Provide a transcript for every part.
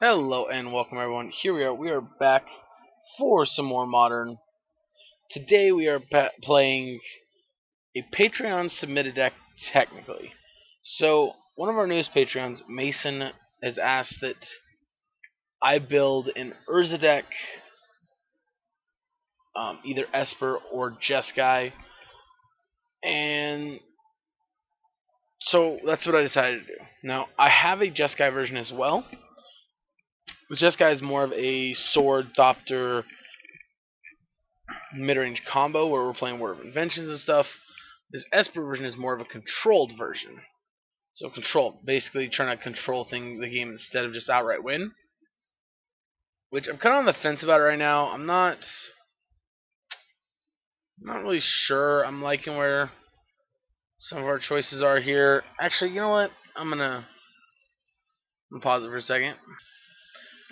Hello and welcome everyone. Here we are. We are back for some more Modern. Today we are playing a Patreon submitted deck technically. So one of our newest Patreons, Mason, has asked that I build an Urza deck, either Esper or Jeskai, and so that's what I decided to do. Now I have a Jeskai version as well. The Jeskai is more of a sword thopter mid-range combo where we're playing Word of Inventions and stuff. This Esper version is more of a controlled version. So controlled, basically trying to control the game instead of just outright win. Which I'm kind of on the fence about it right now. I'm not really sure I'm liking where some of our choices are here. Actually, you know what? I'm gonna pause it for a second.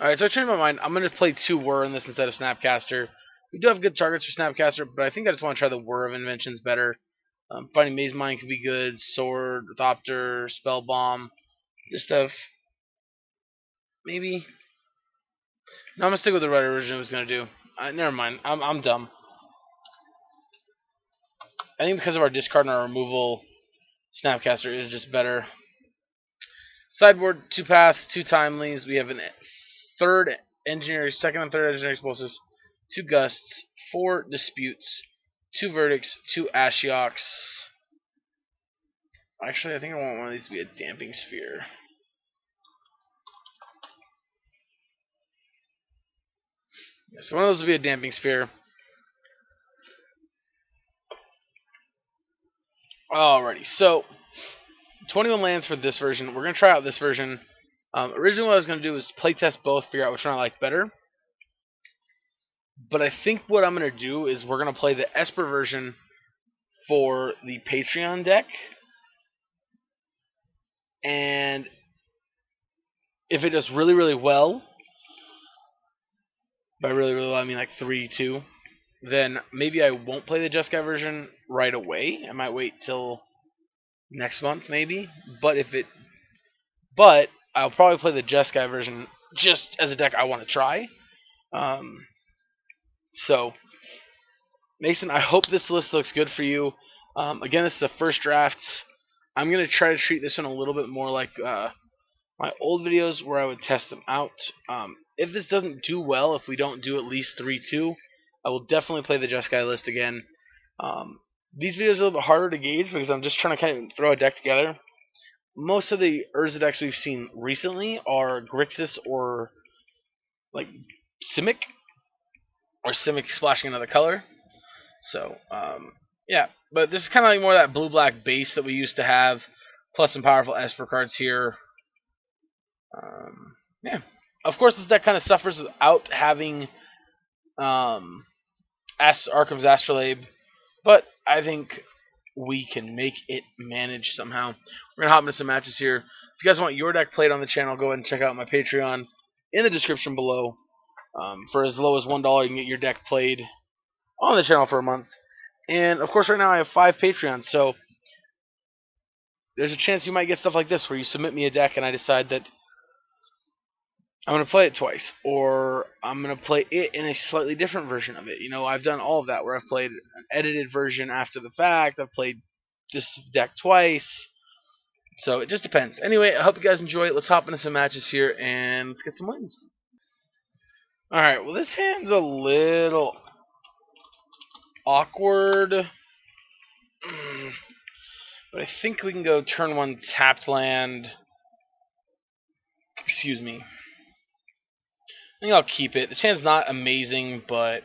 Alright, so I changed my mind. I'm gonna play two Whir in this instead of Snapcaster. We do have good targets for Snapcaster, but I think I just want to try the Whir of Inventions better. Finding Maze Mine could be good. Sword, Thopter, Spell Bomb, this stuff. Maybe. No, I'm gonna stick with the right original I was gonna do. Never mind. I'm dumb. I think because of our discard and our removal, Snapcaster is just better. Sideboard, two paths, two timelies. We have a second and third engineering explosives, two gusts, four disputes, two verdicts, two Ashioks. Actually, I think I want one of these to be a damping sphere. Yeah, so one of those would be a damping sphere. Alrighty, so 21 lands for this version. We're going to try out this version. Originally, what I was going to do was playtest both, figure out which one I liked better. But I think what I'm going to do is we're going to play the Esper version for the Patreon deck. And if it does really, really well, by really, really well, I mean like 3-2, then maybe I won't play the Jeskai version right away. I might wait till next month, maybe. But I'll probably play the Jeskai version just as a deck I want to try. So, Mason, I hope this list looks good for you. Again, this is a first draft. I'm going to try to treat this one a little bit more like my old videos where I would test them out. If this doesn't do well, if we don't do at least 3-2, I will definitely play the Jeskai list again. These videos are a little bit harder to gauge because I'm just trying to kind of throw a deck together. Most of the Urza decks we've seen recently are Grixis or like Simic, or Simic splashing another color. So, yeah. But this is kind of like more of that blue-black base that we used to have, plus some powerful Esper cards here. Yeah. Of course, this deck kind of suffers without having Arkham's Astrolabe, but I think we can make it manage somehow. We're going to hop into some matches here. If you guys want your deck played on the channel, go ahead and check out my Patreon in the description below. For as low as $1, you can get your deck played on the channel for a month. And, of course, right now I have 5 Patreons, so there's a chance you might get stuff like this where you submit me a deck and I decide that I'm going to play it twice, or I'm going to play it in a slightly different version of it. You know, I've done all of that where I've played an edited version after the fact. I've played this deck twice. So it just depends. Anyway, I hope you guys enjoy it. Let's hop into some matches here and let's get some wins. Alright, well, this hand's a little awkward. But I think we can go turn 1 tapped land. Excuse me. I think I'll keep it. This hand's not amazing, but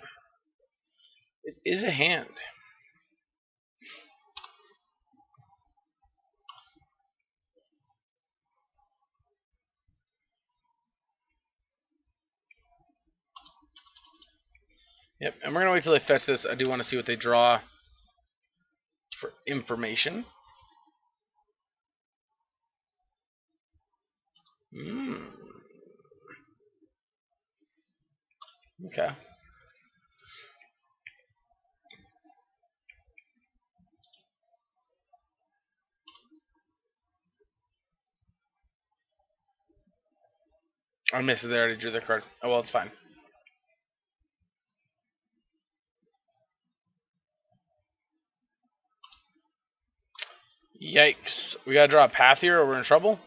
it is a hand. Yep, and we're going to wait till they fetch this. I do want to see what they draw for information. Okay. I missed it. They already drew their card. Oh well, it's fine. Yikes. We gotta draw a path here or we're in trouble?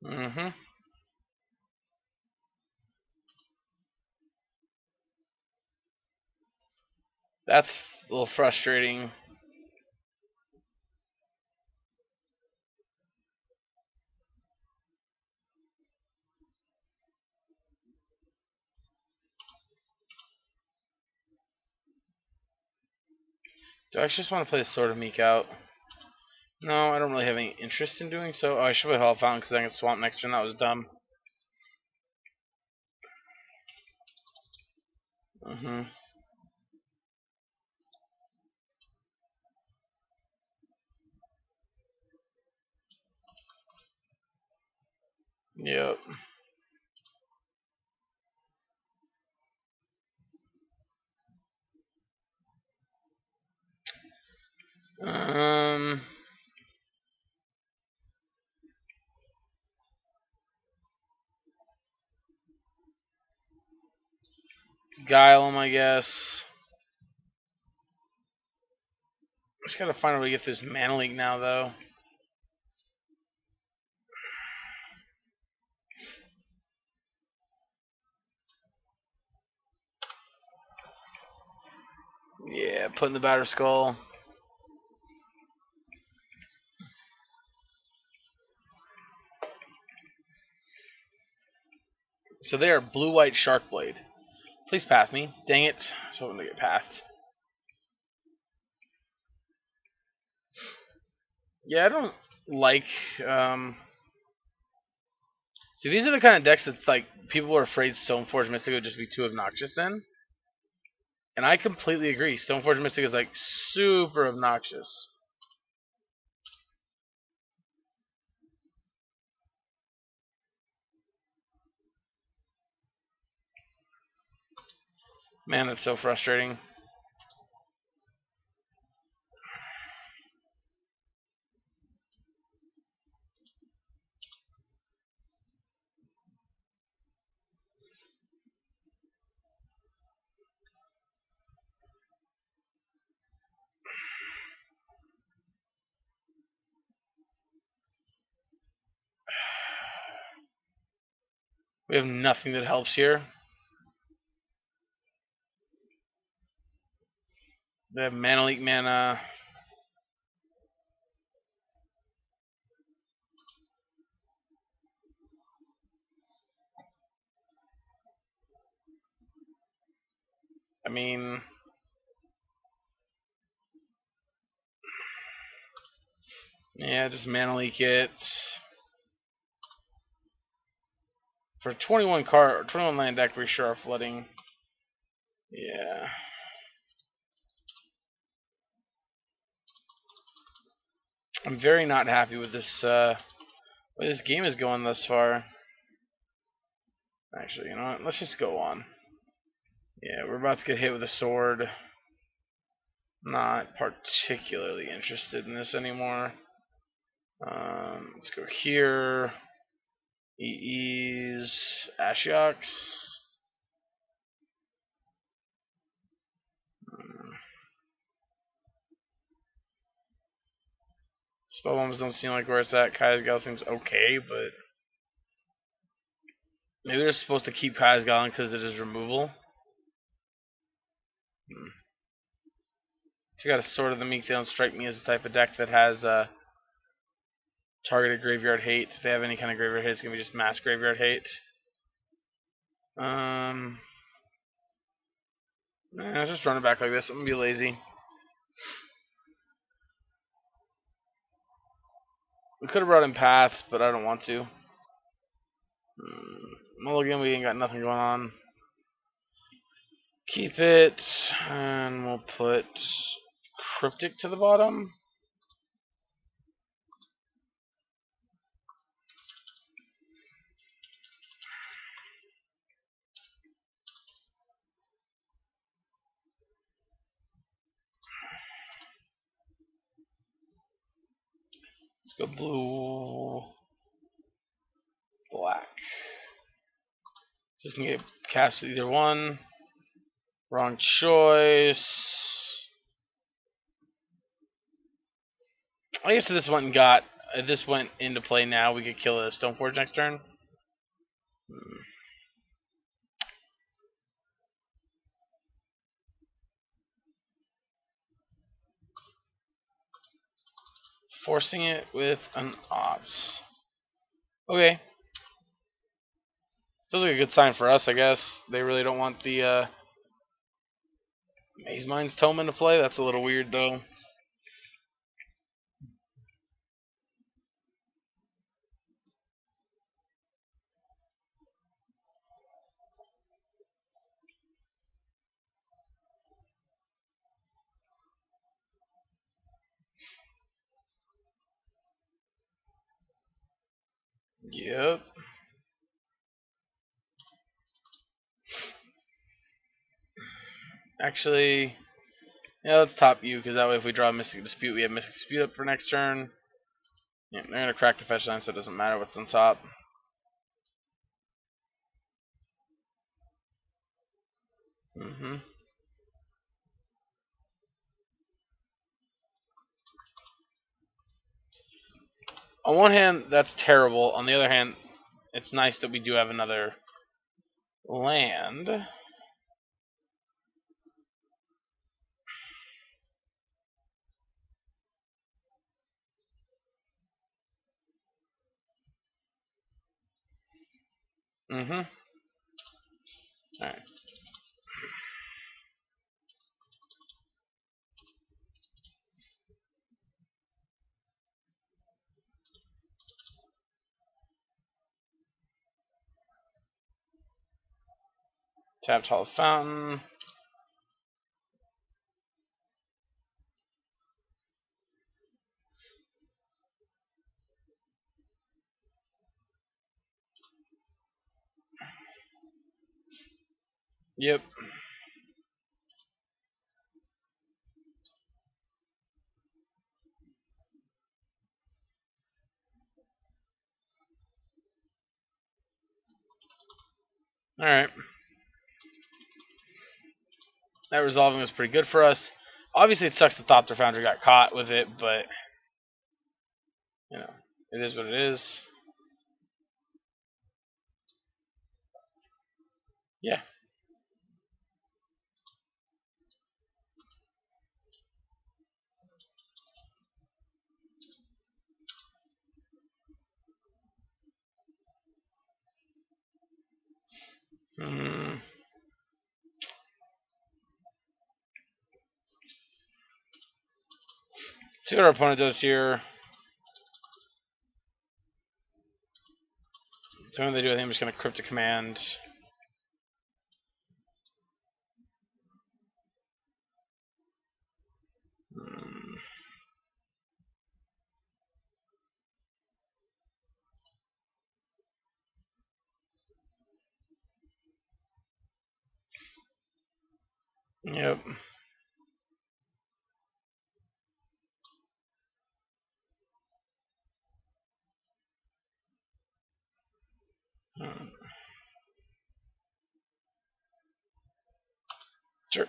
Mm-hmm. That's a little frustrating. Do I actually just want to play the Sword of Meek out? No, I don't really have any interest in doing so. Oh, I should play Hall of Fountain because I can swamp next turn. That was dumb. Mm-hmm. Yep. Um. Guile him, I guess. Just gotta find a way to get through this Mana League now, though. Yeah, put in the Batter Skull. So they are blue-white Sharkblade. Please path me. Dang it. I was hoping to get pathed. Yeah, I don't like. See, these are the kind of decks that's like people are afraid Stoneforge Mystic would just be too obnoxious in. And I completely agree. Stoneforge Mystic is like super obnoxious. Man, that's so frustrating. We have nothing that helps here. They have Mana Leak mana. I mean, yeah, just Mana Leak it. For 21 land deck, we sure are flooding. Yeah. I'm very not happy with this where this game is going thus far. Actually, you know what? Let's just go on. Yeah, we're about to get hit with a sword. Not particularly interested in this anymore. Let's go here. EE's Ashiox. Spell bombs don't seem like where it's at. Kai's Gal seems okay, but maybe they're supposed to keep Kai's Gal because it is removal. So you got a Sword of the Meek. They don't strike me as the type of deck that has targeted graveyard hate. If they have any kind of graveyard hate, it's gonna be just mass graveyard hate. Let's just run it back like this. I'm gonna be lazy. We could have brought in paths, but I don't want to. Mulligan, we ain't got nothing going on. Keep it, and we'll put Cryptic to the bottom. Let's go blue, black. Just gonna get cast with either one. Wrong choice. I guess if this went and got, if this went into play now, we could kill a Stoneforge next turn. Forcing it with an ops. Okay. Feels like a good sign for us, I guess. They really don't want the Maze Mind's Tome into play. That's a little weird, though. Yep. Actually, yeah, let's top you, because that way if we draw a Mystic Dispute, we have Mystic Dispute up for next turn. Yeah, they're going to crack the fetch line, so it doesn't matter what's on top. On one hand, that's terrible. On the other hand, it's nice that we do have another land. Alright. Tapped Hall of Fountain. Yep. Alright. That resolving was pretty good for us. Obviously, it sucks the Thopter Foundry got caught with it, but, you know, it is what it is. Yeah. See what our opponent does here. So when they do, I think I'm just going to Cryptic Command. Yep. Sure.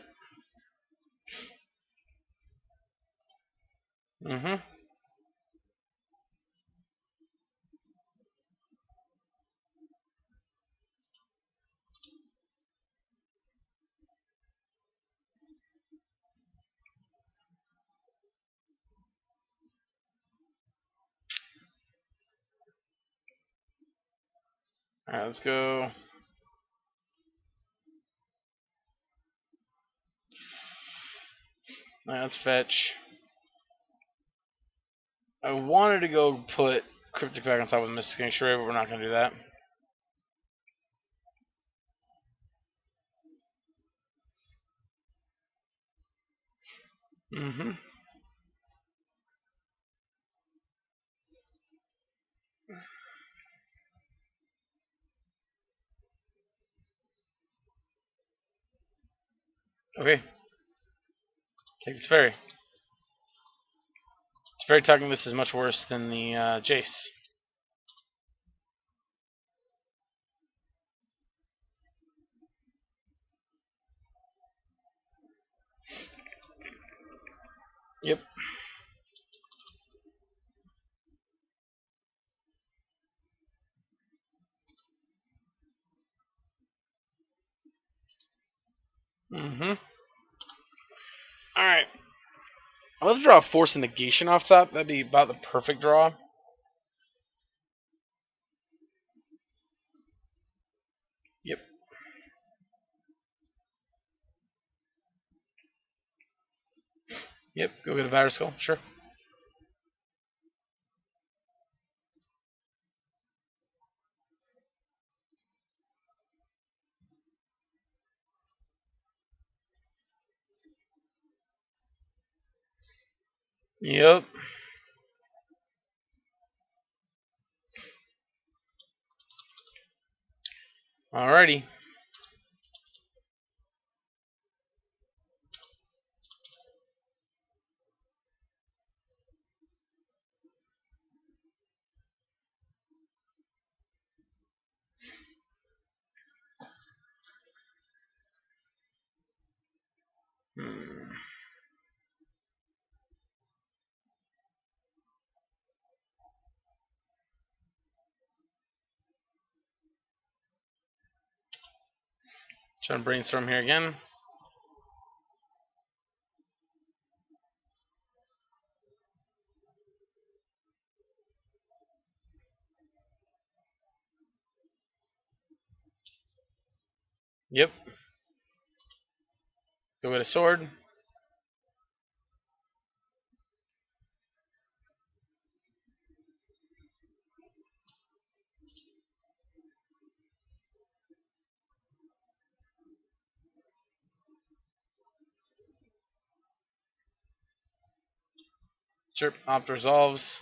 Alright, let's go. Alright, let's fetch. I wanted to go put Cryptic back on top of Mystic Sanctuary, but we're not going to do that. Okay. Take this fairy. Very talking. This is much worse than the Jace. Yep. Alright. I'll have to draw a Force and Negation off top. That'd be about the perfect draw. Yep. Yep. Go get a Virus Skull. Sure. Yep. Alrighty. Trying to brainstorm here again. Yep. Go get a sword. Sure. Opt resolves.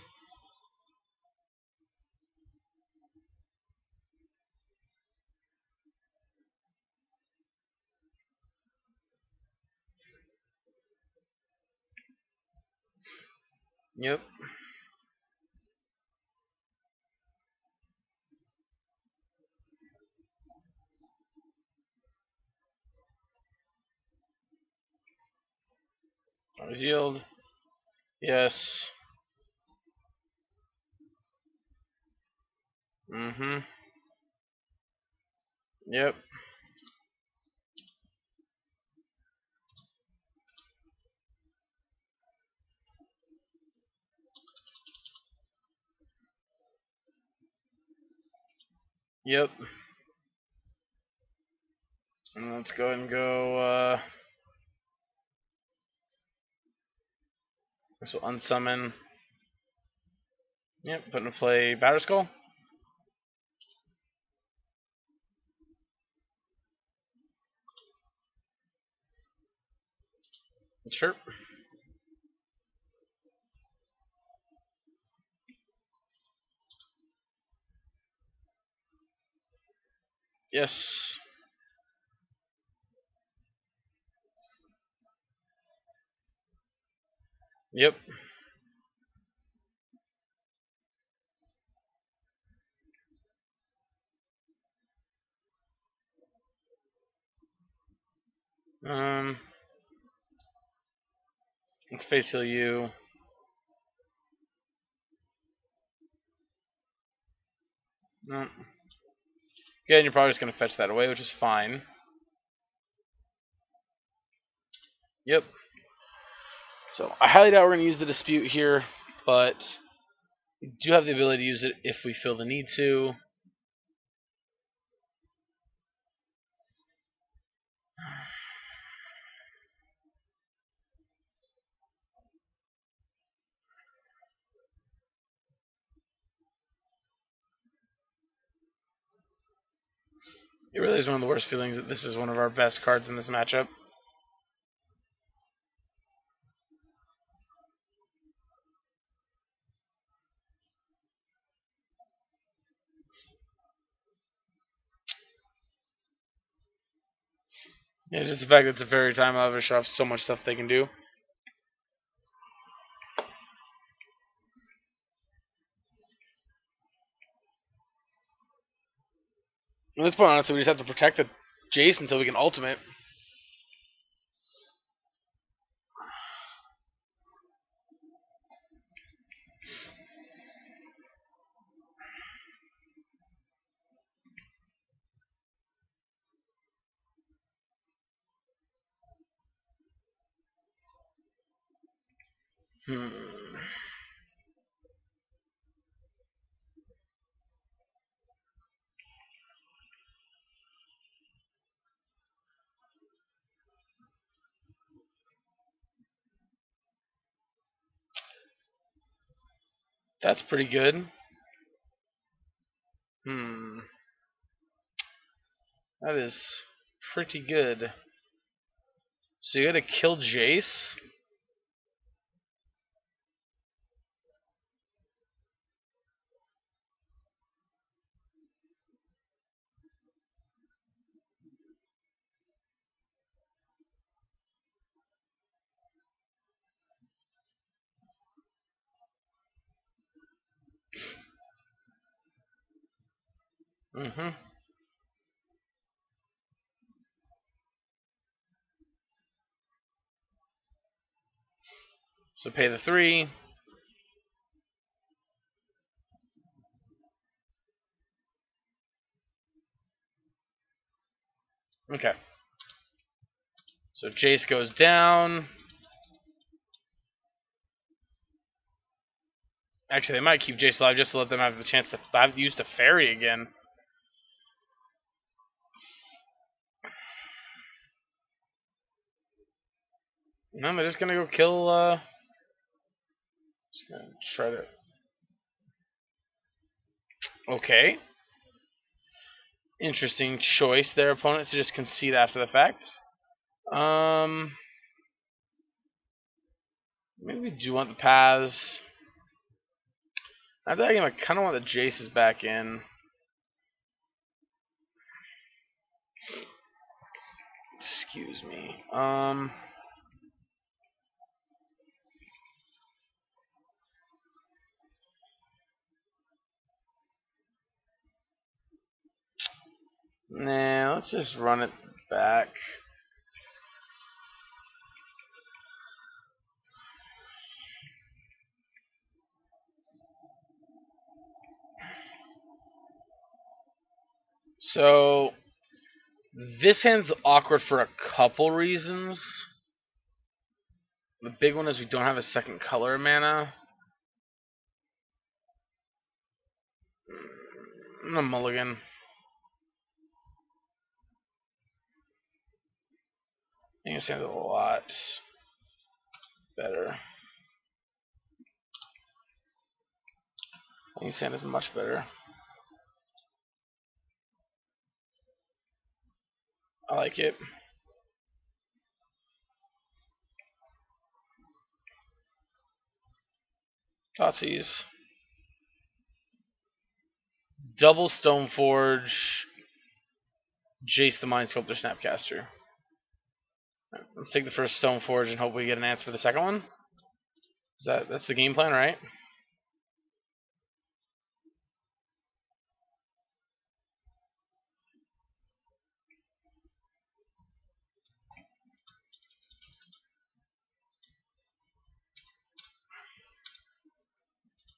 Yep. Always yield. Yes. Mm-hmm. Yep. Yep. And let's go ahead and go, this will unsummon. Yep, put into play Batter Skull. Sure. Yes. Yep. Let's face heal you. No. Again, you're probably just going to fetch that away, which is fine. Yep. So I highly doubt we're going to use the Dispute here, but we do have the ability to use it if we feel the need to. It really is one of the worst feelings that this is one of our best cards in this matchup. Yeah, just the fact that it's a fairy time out of so much stuff they can do. At this point, honestly, we just have to protect the Jace until we can ultimate. That's pretty good. That is pretty good. So you gotta kill Jace? Mm-hmm. So pay the 3. Okay. So Jace goes down. Actually, they might keep Jace alive just to let them have the chance to use the fairy again. No, they're just gonna go kill. Just gonna try to. Okay. Interesting choice, their opponent to just concede after the fact. Maybe we do want the paths. After that game, I kind of want the Jaces back in. Excuse me. Nah, let's just run it back. So this hand's awkward for a couple reasons. The big one is we don't have a second color mana. I'm gonna mulligan. I think this hand's a lot better. I think this hand is much better. I like it. Thoughtseize. Double Stoneforge. Jace the Mind Sculptor Snapcaster. Right, let's take the first Stoneforge and hope we get an answer for the second one. That's the game plan, right?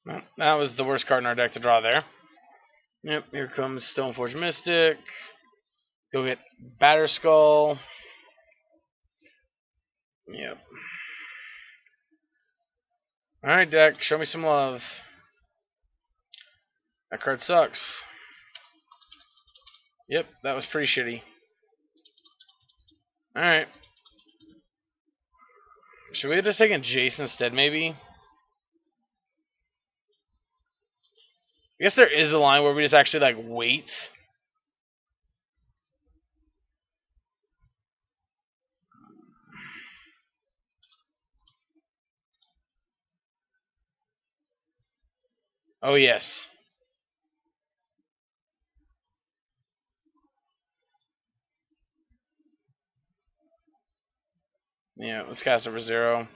Well, that was the worst card in our deck to draw there. Yep, here comes Stoneforge Mystic. Go get Batterskull. Yep. Alright, deck, show me some love. That card sucks. Yep, that was pretty shitty. Alright. Should we have just taken Jace instead, maybe? I guess there is a line where we just actually, like, wait. Oh, yes. Yeah, let's cast it for 0.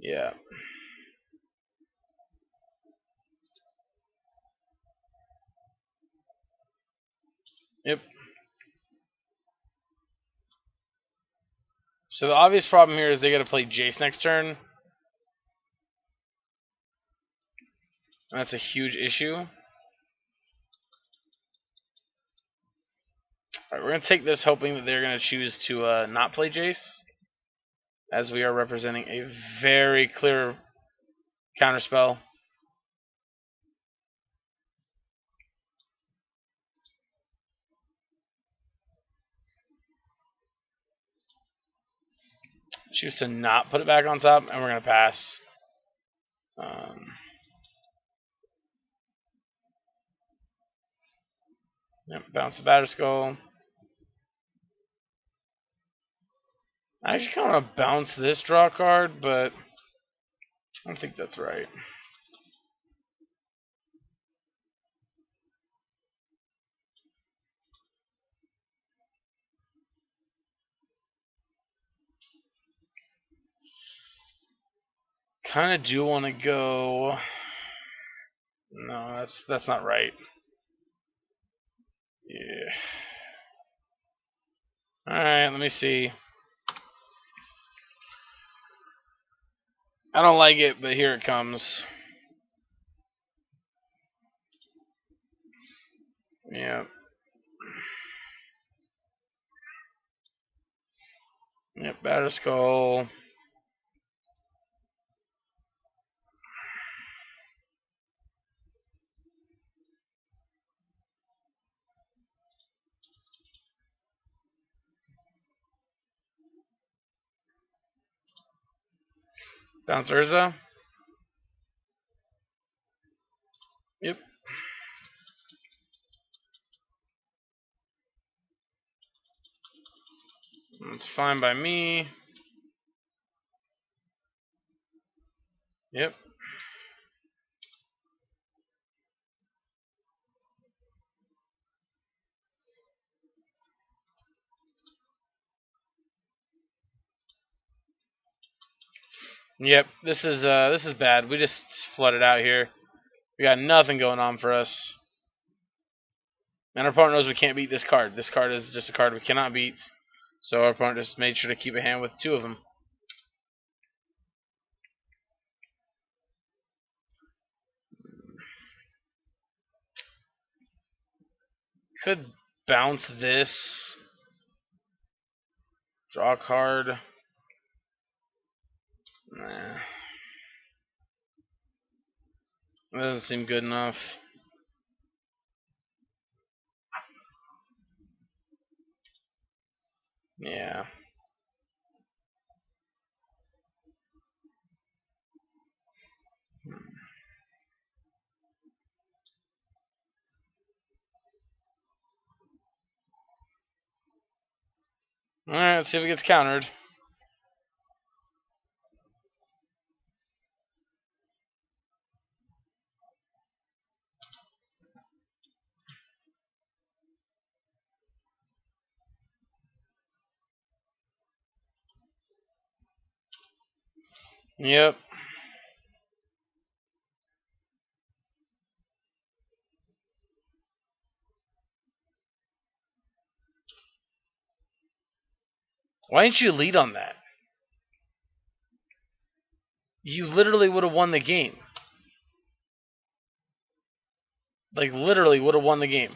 Yeah. Yep. So the obvious problem here is they got to play Jace next turn. And that's a huge issue. Alright, we're going to take this hoping that they're going to choose to not play Jace, as we are representing a very clear counterspell. Choose to not put it back on top, and we're going to pass. Yep, bounce the Batter Skull. I actually kind of want to bounce this draw card, but I don't think that's right. Kind of do want to go. No, that's not right. Yeah. All right, let me see. I don't like it, but here it comes. Yeah. Yep, Batter Skull. Bounce Urza. Yep. That's fine by me. Yep. Yep. This is bad. We just flooded out here. We got nothing going on for us. And our opponent knows we can't beat this card. This card is just a card we cannot beat. So our opponent just made sure to keep a hand with two of them. Could bounce this. Draw a card. Nah. That doesn't seem good enough. Yeah. Alright, let's see if it gets countered. Yep. Why didn't you lead on that? You literally would have won the game. Like, literally would have won the game.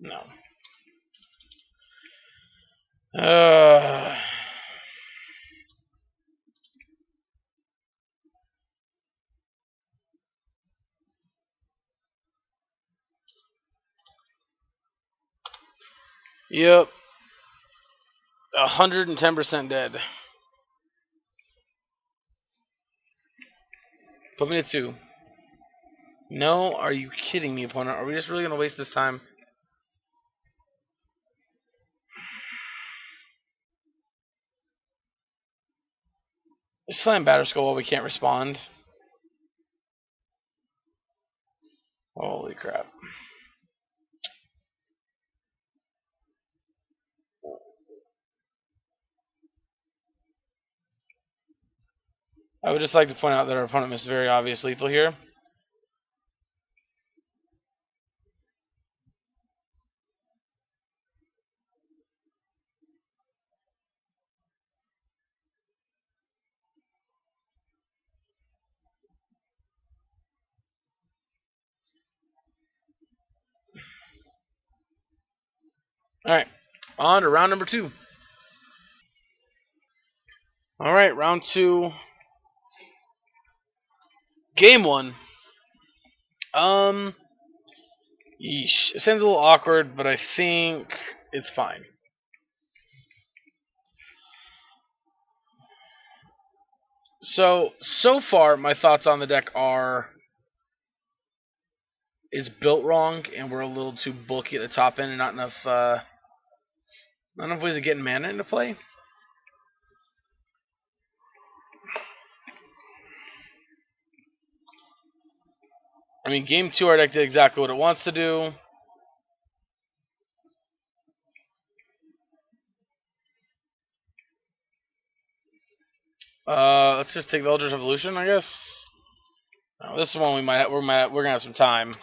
No. Yep. 110% dead. Put me to 2. No, are you kidding me, opponent? Are we just really going to waste this time? Slam Batterskull while we can't respond. Holy crap. I would just like to point out that our opponent missed very obvious lethal here. Alright, on to round number 2. Alright, round 2. Game 1. Yeesh. It sounds a little awkward, but I think it's fine. So far, my thoughts on the deck are is built wrong, and we're a little too bulky at the top end, and not enough ways of getting mana into play. I mean, game 2, our deck did exactly what it wants to do. Let's just take the Eldritch Evolution, I guess. This is one we're gonna have some time.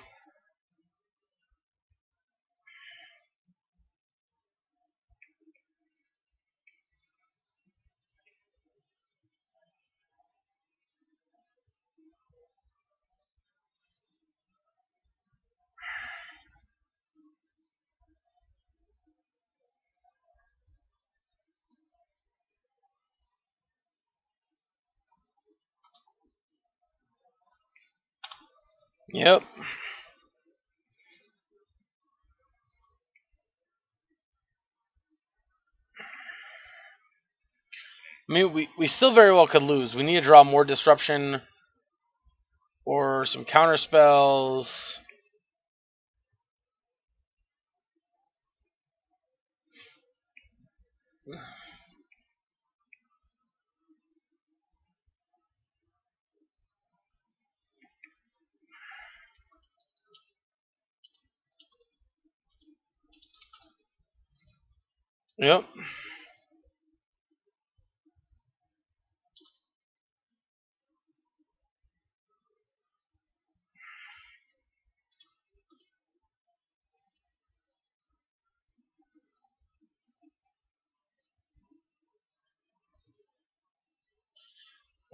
Yep. I mean, we still very well could lose. We need to draw more disruption or some counter spells. Yep.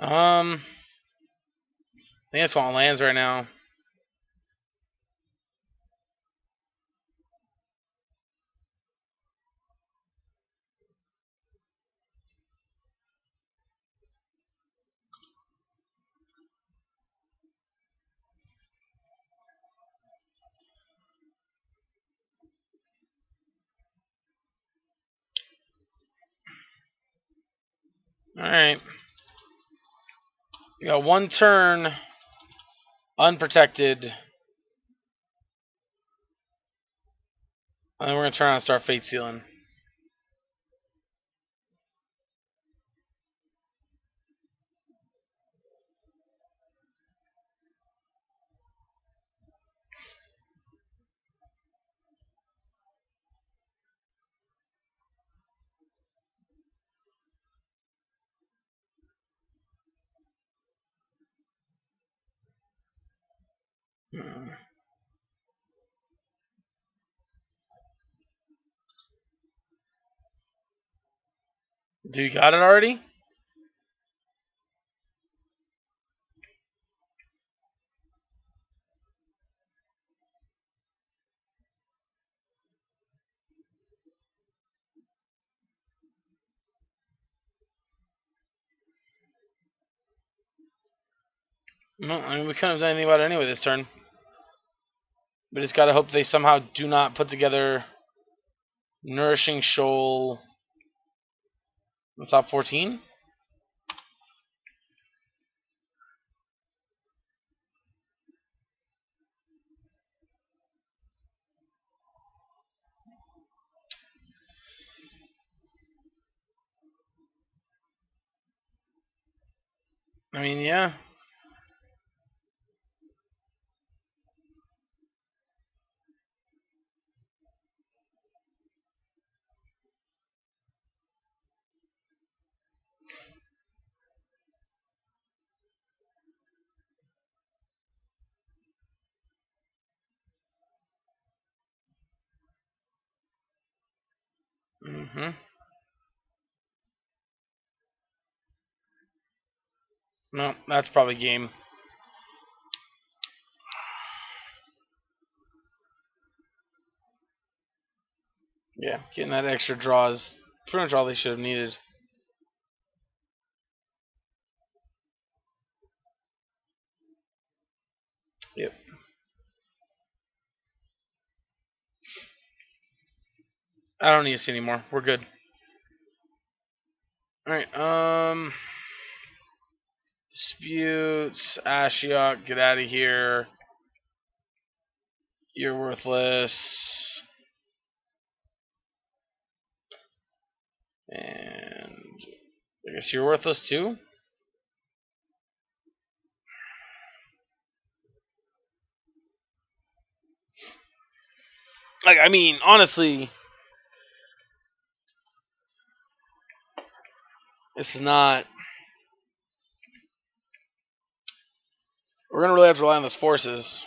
I think I just want lands right now. Alright. We got one turn unprotected. And then we're going to turn on and start Fate Sealing. Do you got it already? No, I mean, we couldn't have done anything about it anyway this turn. We just gotta hope they somehow do not put together Nourishing Shoal. The top 14? I mean, yeah. Mm-hmm. No, that's probably game. Yeah, getting that extra draw is pretty much all they should have needed. Yep. I don't need to see anymore. We're good. Alright, Disputes, Ashiok, get out of here. You're worthless. And I guess you're worthless too? Like, I mean, honestly, this is not. We're going to really have to rely on those forces.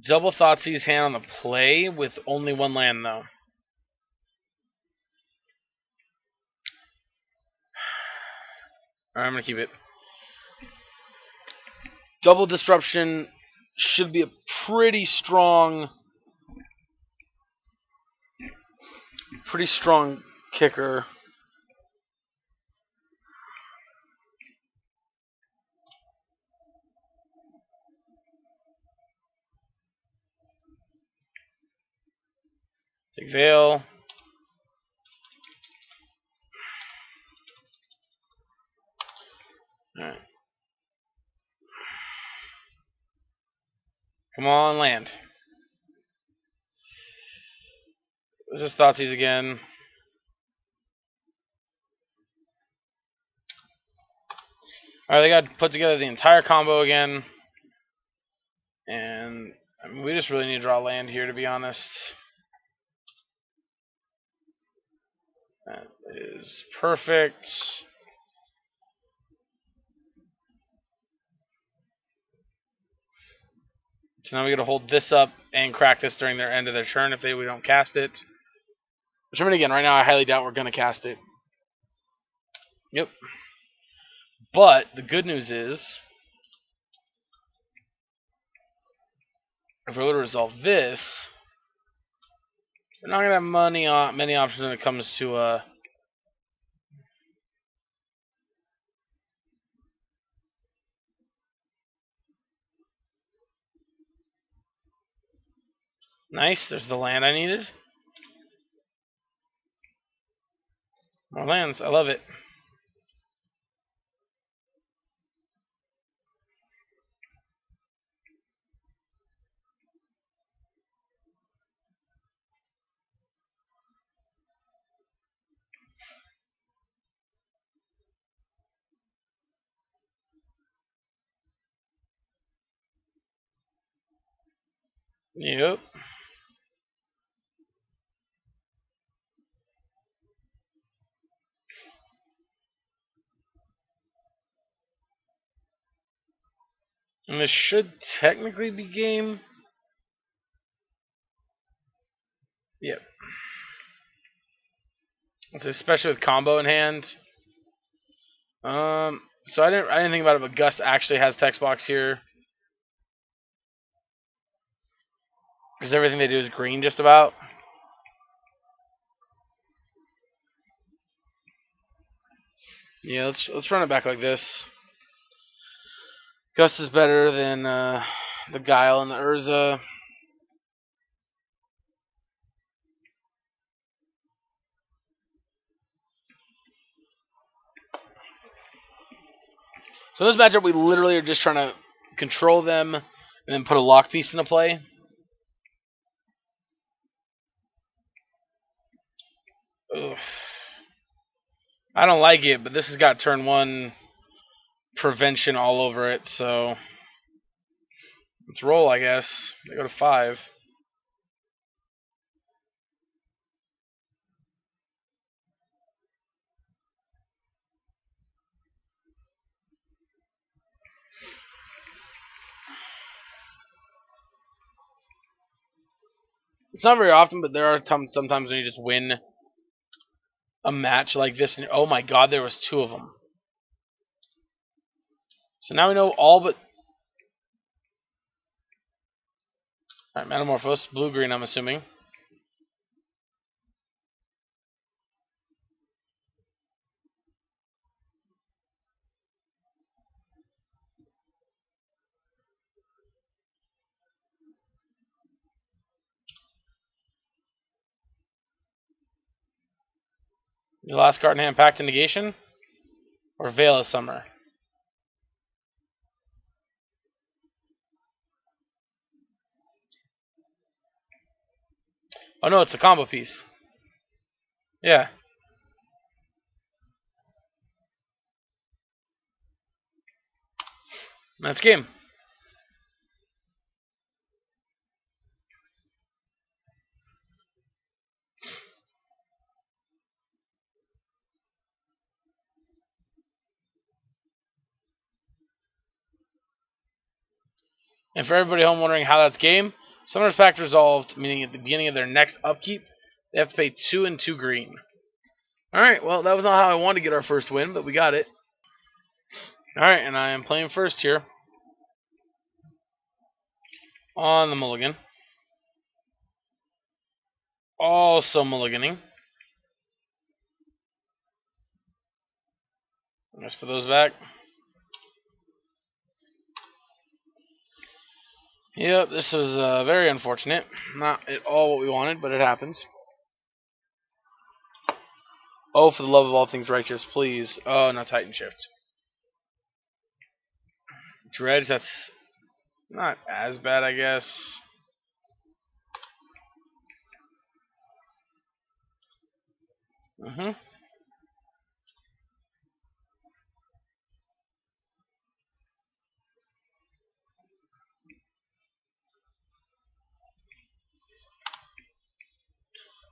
Double Thoughtseize hand on the play with only one land, though. Alright, I'm going to keep it. Double Disruption should be a pretty strong kicker. Take Veil. Alright. Come on, land. This is Thoughtseize again. Alright, they got to put together the entire combo again. And I mean, we just really need to draw land here, to be honest. That is perfect. So now we got to hold this up and crack this during their end of their turn if we don't cast it. Which, I mean, again, right now I highly doubt we're going to cast it. Yep. But the good news is, if we're able to resolve this, we're not going to have many options when it comes to nice, there's the land I needed. More lands, I love it. Yep. And this should technically be game. Yep. So especially with combo in hand. So I didn't think about it, but Gus actually has text box here. Because everything they do is green, just about. Yeah, let's run it back like this. Gus is better than the Guile and the Urza. So in this matchup, we literally are just trying to control them and then put a lock piece into play. Ugh. I don't like it, but this has got turn 1 prevention all over it, so let's roll, I guess. They go to 5. It's not very often, but there are sometimes when you just win a match like this, and oh my god, there was 2 of them. So now we know all but... Alright, Metamorphose, blue-green, I'm assuming. The last card in hand, Pact to Negation, or Veil of Summer. Oh no, it's the combo piece. Yeah. That's game. And for everybody home wondering how that's game, Summoner's Pact resolved, meaning at the beginning of their next upkeep, they have to pay 2 and 2 green. Alright, well, that was not how I wanted to get our first win, but we got it. Alright, and I am playing first here. On the mulligan. Also mulliganing. Let's put those back. Yep, this was very unfortunate. Not at all what we wanted, but it happens. Oh, for the love of all things righteous, please. Oh, no, Titan Shift. Dredge, that's not as bad, I guess. Mm-hmm.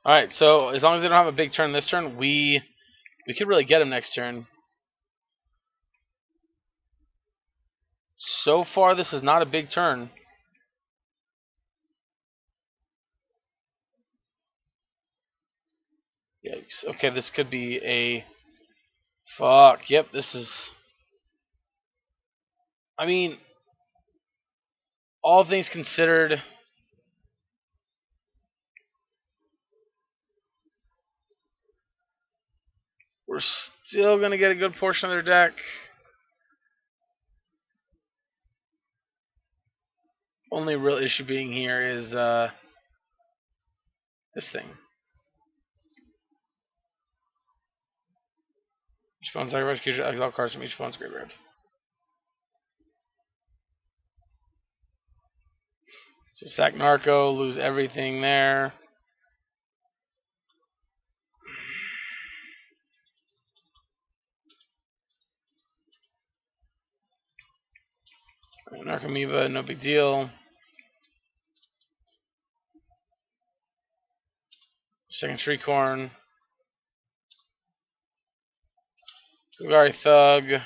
Alright, so as long as they don't have a big turn this turn, we could really get him next turn. So far, this is not a big turn. Yikes. Okay, this could be a... Fuck, yep, this is... I mean, all things considered... We're still going to get a good portion of their deck. Only real issue being here is this thing. Each opponent's sacrifice creature exile cards from each opponent's graveyard. So sack Narco, lose everything there. Narcomoeba, no big deal. Second Treecorn. Golgari Thug.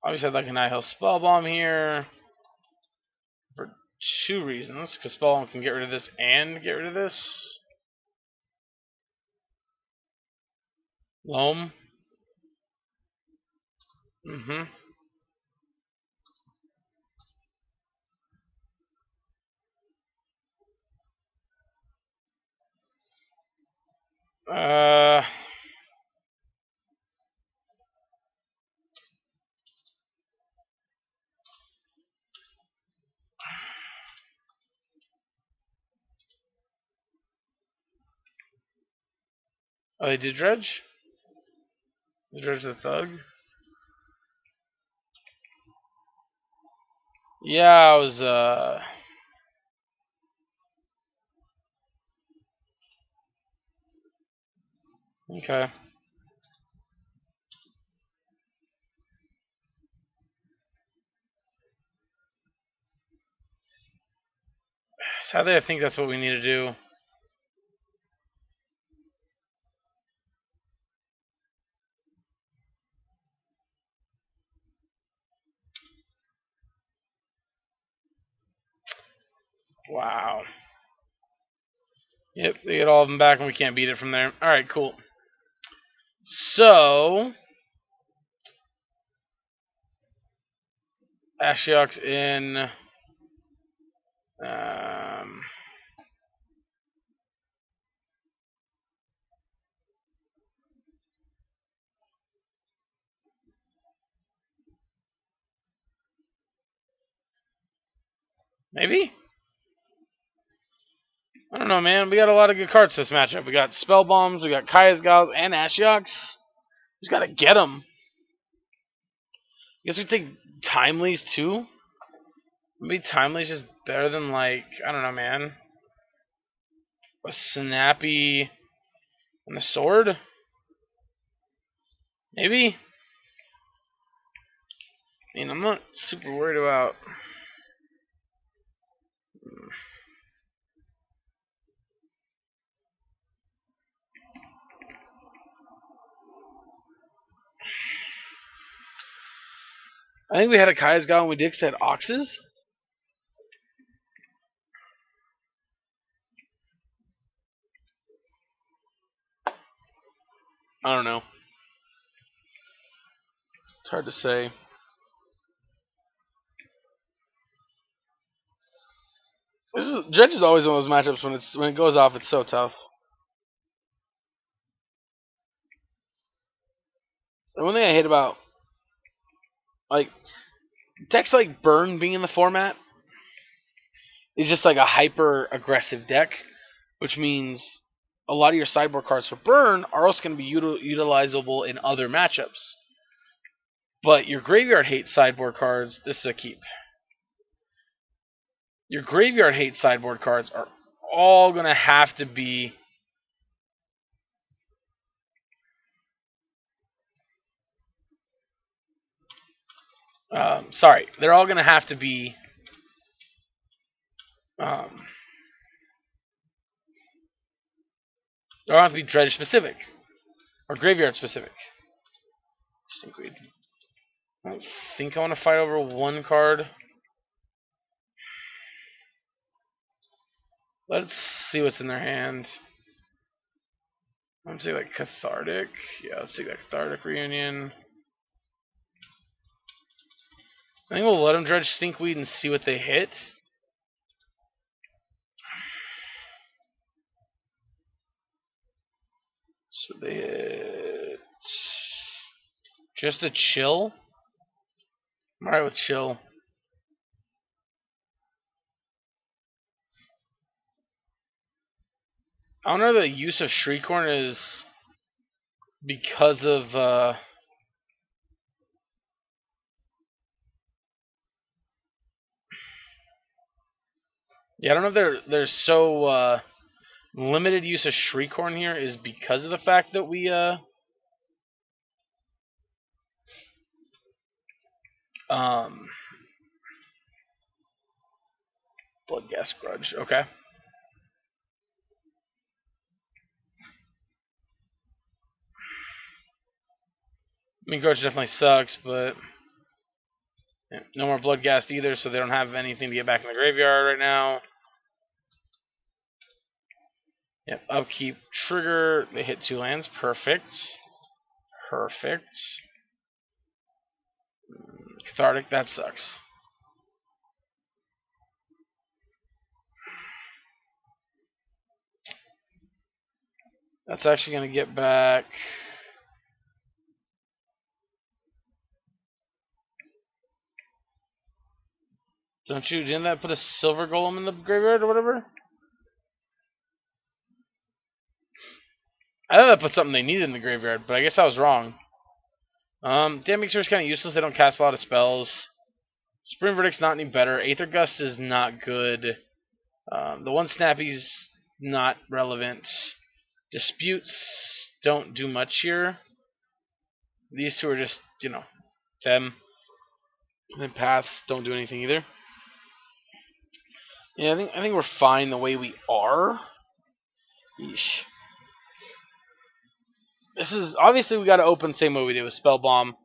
Obviously, I'd like an Nihil Spellbomb here. For 2 reasons. Because Spellbomb can get rid of this and get rid of this. Loam. Mm-hmm. Oh, they did Dredge? They Dredge the Thug? Yeah, I was, Okay. Sadly, I think that's what we need to do. Wow. Yep, they get all of them back and we can't beat it from there. Alright, cool. So, Ashiok's in. Maybe? I don't know, man. We got a lot of good cards this matchup. We got Spell Bombs, we got Kaya's Gals, and Ashioks. Just gotta get them. I guess we take Timely's too. Maybe Timely's just better than, like, I don't know, man. A Snappy and a Sword? Maybe? I mean, I'm not super worried about. I think we had a Kaya's Gal and we did set Oxes. I don't know. It's hard to say. Dredge is always one of those matchups when it goes off, it's so tough. The one thing I hate about, like, decks like Burn being in the format is just like a hyper aggressive deck, which means a lot of your sideboard cards for Burn are also going to be utilizable in other matchups. But your graveyard hate sideboard cards, this is a keep. Your graveyard hate sideboard cards are all going to have to be they're all going to have to be they'll have to be Dredge specific or graveyard specific. Stinkweed. I don't think I want to fight over one card. Let's see what's in their hand. I'm saying like Cathartic. Yeah, let's take that Cathartic Reunion. I think we'll let them dredge Stinkweed and see what they hit. So they hit just a chill. I'm alright with chill. I don't know the use of Shriekhorn is because of yeah, I don't know if there's so limited use of Shriekhorn here is because of the fact that we Bloodghast Grudge. Okay. I mean, Grudge definitely sucks, but yeah, no more Bloodghast either, so they don't have anything to get back in the graveyard right now. Yep, upkeep, trigger, they hit 2 lands, perfect. Perfect. Cathartic, that sucks. That's actually going to get back. Didn't that put a silver golem in the graveyard or whatever? I thought that put something they needed in the graveyard, but I guess I was wrong. Damn Mixer is kind of useless. They don't cast a lot of spells. Spring Verdict's not any better. Aether Gust is not good. The one Snappy's not relevant. Disputes don't do much here. These two are just, them. And paths don't do anything either. Yeah, I think we're fine the way we are. Yeesh. This is obviously we got to open the same way we did with Spell Bomb.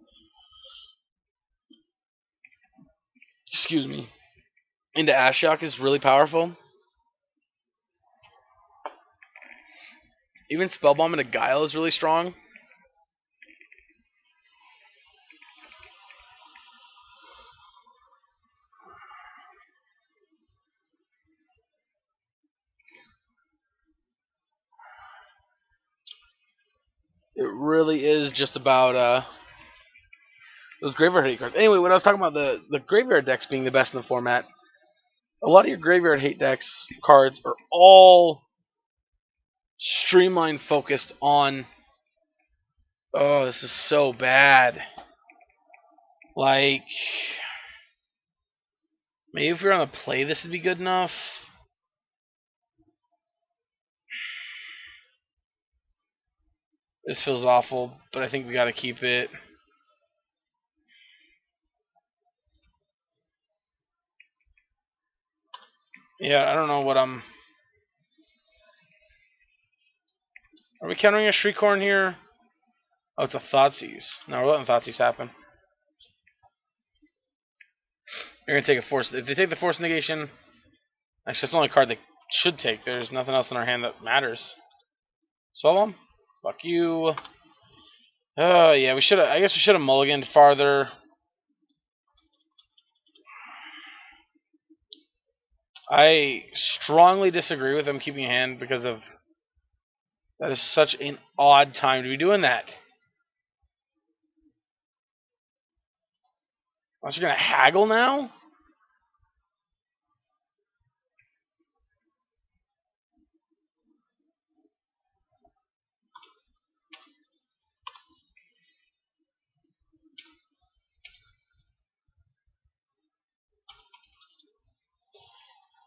Excuse me. Into Ashiok is really powerful. Even Spell Bomb into Guile is really strong. It really is just about those graveyard hate cards. Anyway, when I was talking about the graveyard decks being the best in the format, a lot of your graveyard hate decks cards are all streamline focused on. Oh, this is so bad. Like, maybe if we were on the play, this would be good enough. This feels awful, but I think we got to keep it. Yeah, I don't know what I'm. Are we countering a Shriekhorn here? Oh, it's a Thoughtseize. No, we're letting Thoughtseize happen. They're going to take a Force. If they take the Force Negation, actually, that's the only card they should take. There's nothing else in our hand that matters. Spell Bomb? Fuck you. Oh, yeah, we should have. I guess we should have mulliganed farther. I strongly disagree with them keeping a hand because of. That is such an odd time to be doing that. Unless you're going to haggle now?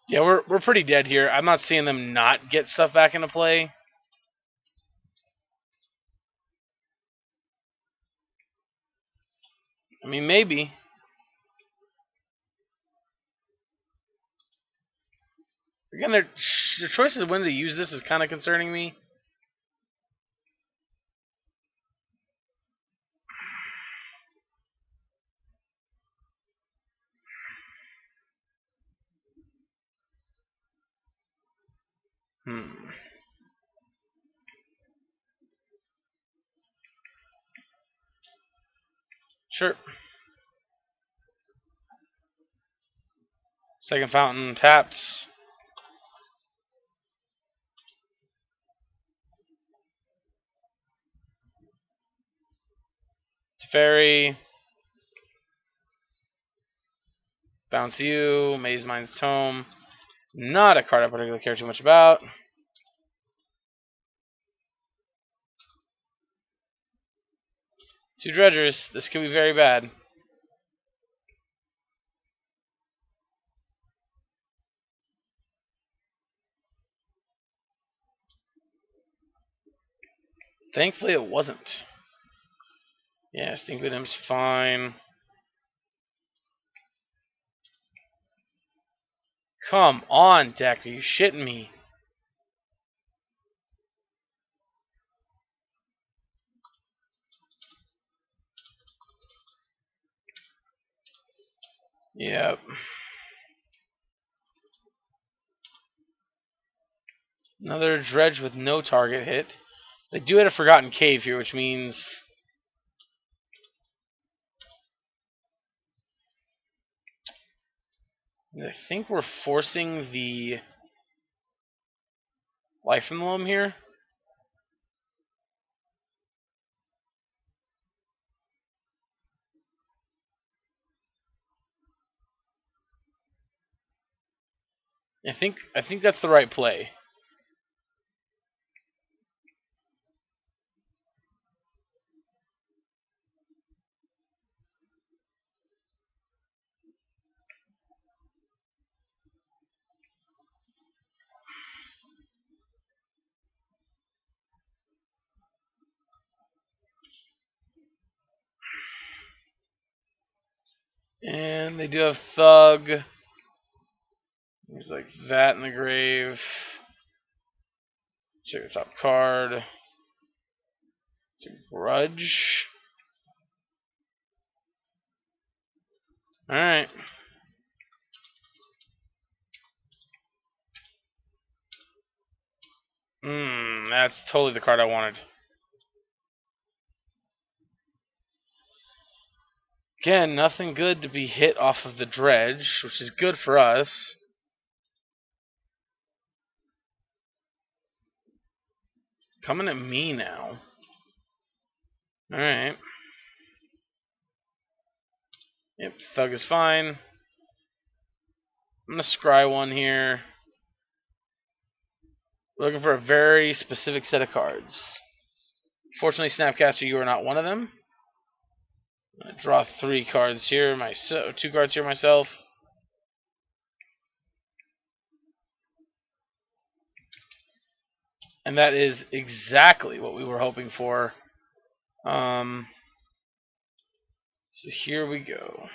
Yeah, we're pretty dead here. I'm not seeing them not get stuff back into play. I mean, maybe. Again, their choices of when to use this is kind of concerning me. Sure. Second fountain tapped. Teferi. Bounce you. Maze Mind's Tome. Not a card I particularly care too much about. Two Dredgers. This could be very bad. Thankfully, it wasn't. Yeah, Stink Venom's fine. Come on, deck. Are you shitting me? Yep. Another Dredge with no target hit. They do have a Forgotten Cave here, which means... I think we're forcing the Life from the Loam here. I think that's the right play. And they do have Thug. He's like that in the grave. Check the top card. It's a Grudge. Alright. That's totally the card I wanted. Again, nothing good to be hit off of the Dredge, which is good for us. Coming at me now. Alright. Yep, Thug is fine. I'm going to scry one here. We're looking for a very specific set of cards. Fortunately, Snapcaster, you are not one of them. I'm going to draw 3 cards here, 2 cards here myself. And that is exactly what we were hoping for. So here we go.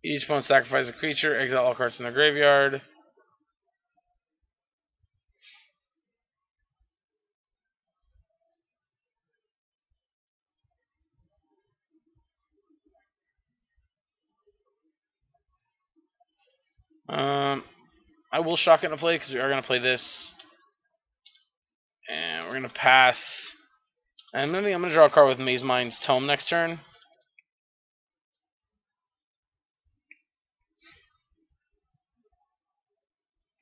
Each opponent sacrifices a creature, exile all cards from their graveyard. I will shock it into play because we are going to play this. And we're going to pass. And I'm going to draw a card with Maze Mind's Tome next turn.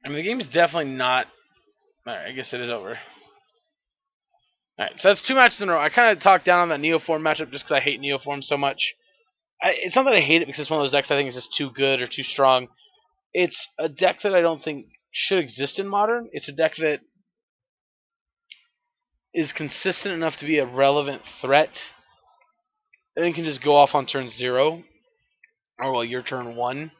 I mean, the game's definitely not... Alright, I guess it is over. Alright, so that's 2 matches in a row. I kind of talked down on that Neoform matchup just because I hate Neoform so much. It's not that I hate it because it's one of those decks I think is just too good or too strong. It's a deck that I don't think should exist in Modern. It's a deck that is consistent enough to be a relevant threat. And it can just go off on turn 0. Or, well, your turn 1.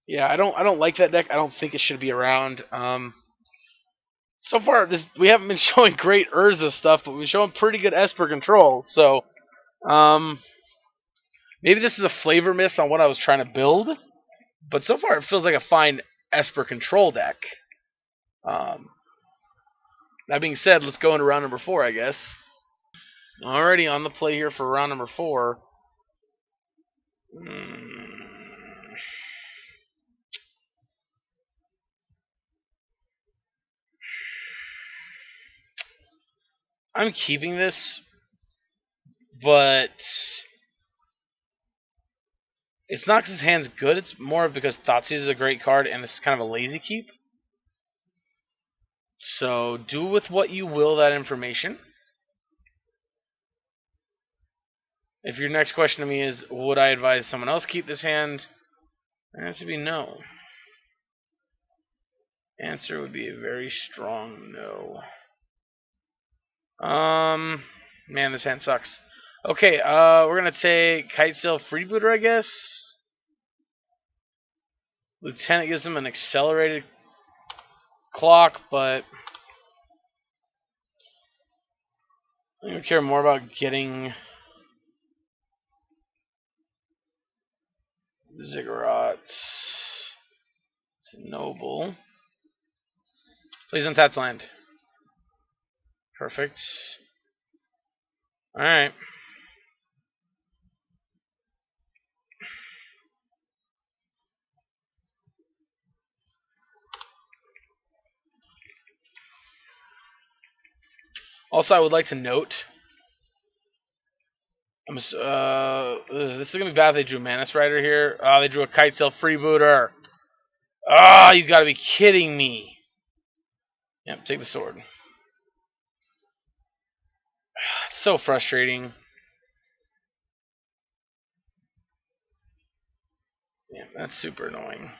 Yeah, I don't like that deck. I don't think it should be around. So far, we haven't been showing great Urza stuff, but we've been showing pretty good Esper control. So, maybe this is a flavor miss on what I was trying to build. But so far, it feels like a fine Esper control deck. That being said, let's go into round number 4, I guess. Already on the play here for round number 4. I'm keeping this, but it's not because his hand's good. It's more because Thoughtseize is a great card, and this is kind of a lazy keep. So do with what you will that information. If your next question to me is, would I advise someone else keep this hand? The answer would be no. Answer would be a very strong no. Man, this hand sucks. Okay, we're gonna take Kitesail Freebooter, I guess. Lieutenant gives him an accelerated clock, but I don't care more about getting Ziggurat to Noble. Please untap land. Perfect. Alright. Also, I would like to note, this is going to be bad if they drew Manus Rider here. They drew a Kitesail Freebooter. You got to be kidding me. Yep, take the sword. It's so frustrating. Yeah, that's super annoying.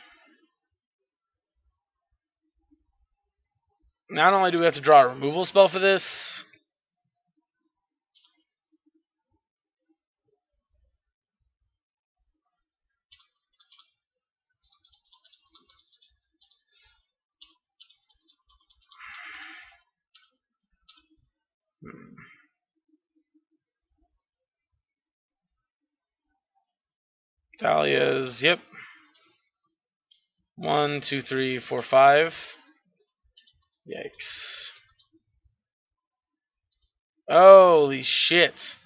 Not only do we have to draw a removal spell for this, Dahlias, yep. 1, 2, 3, 4, 5. Yikes. Holy shit.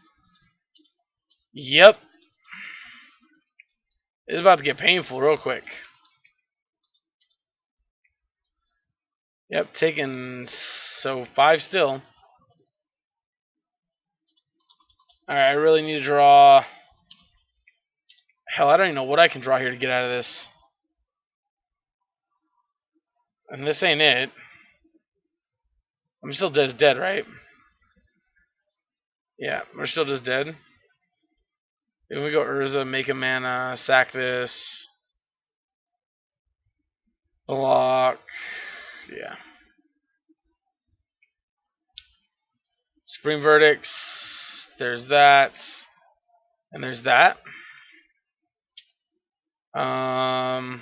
Yep. It's about to get painful real quick. Yep, taking so 5 still. Alright, I really need to draw. Hell, I don't even know what I can draw here to get out of this. And this ain't it. I'm still just dead, right? Yeah, we're still just dead. Then we go Urza, make a mana, sack this. Block. Yeah. Supreme Verdicts. There's that. And there's that. I'm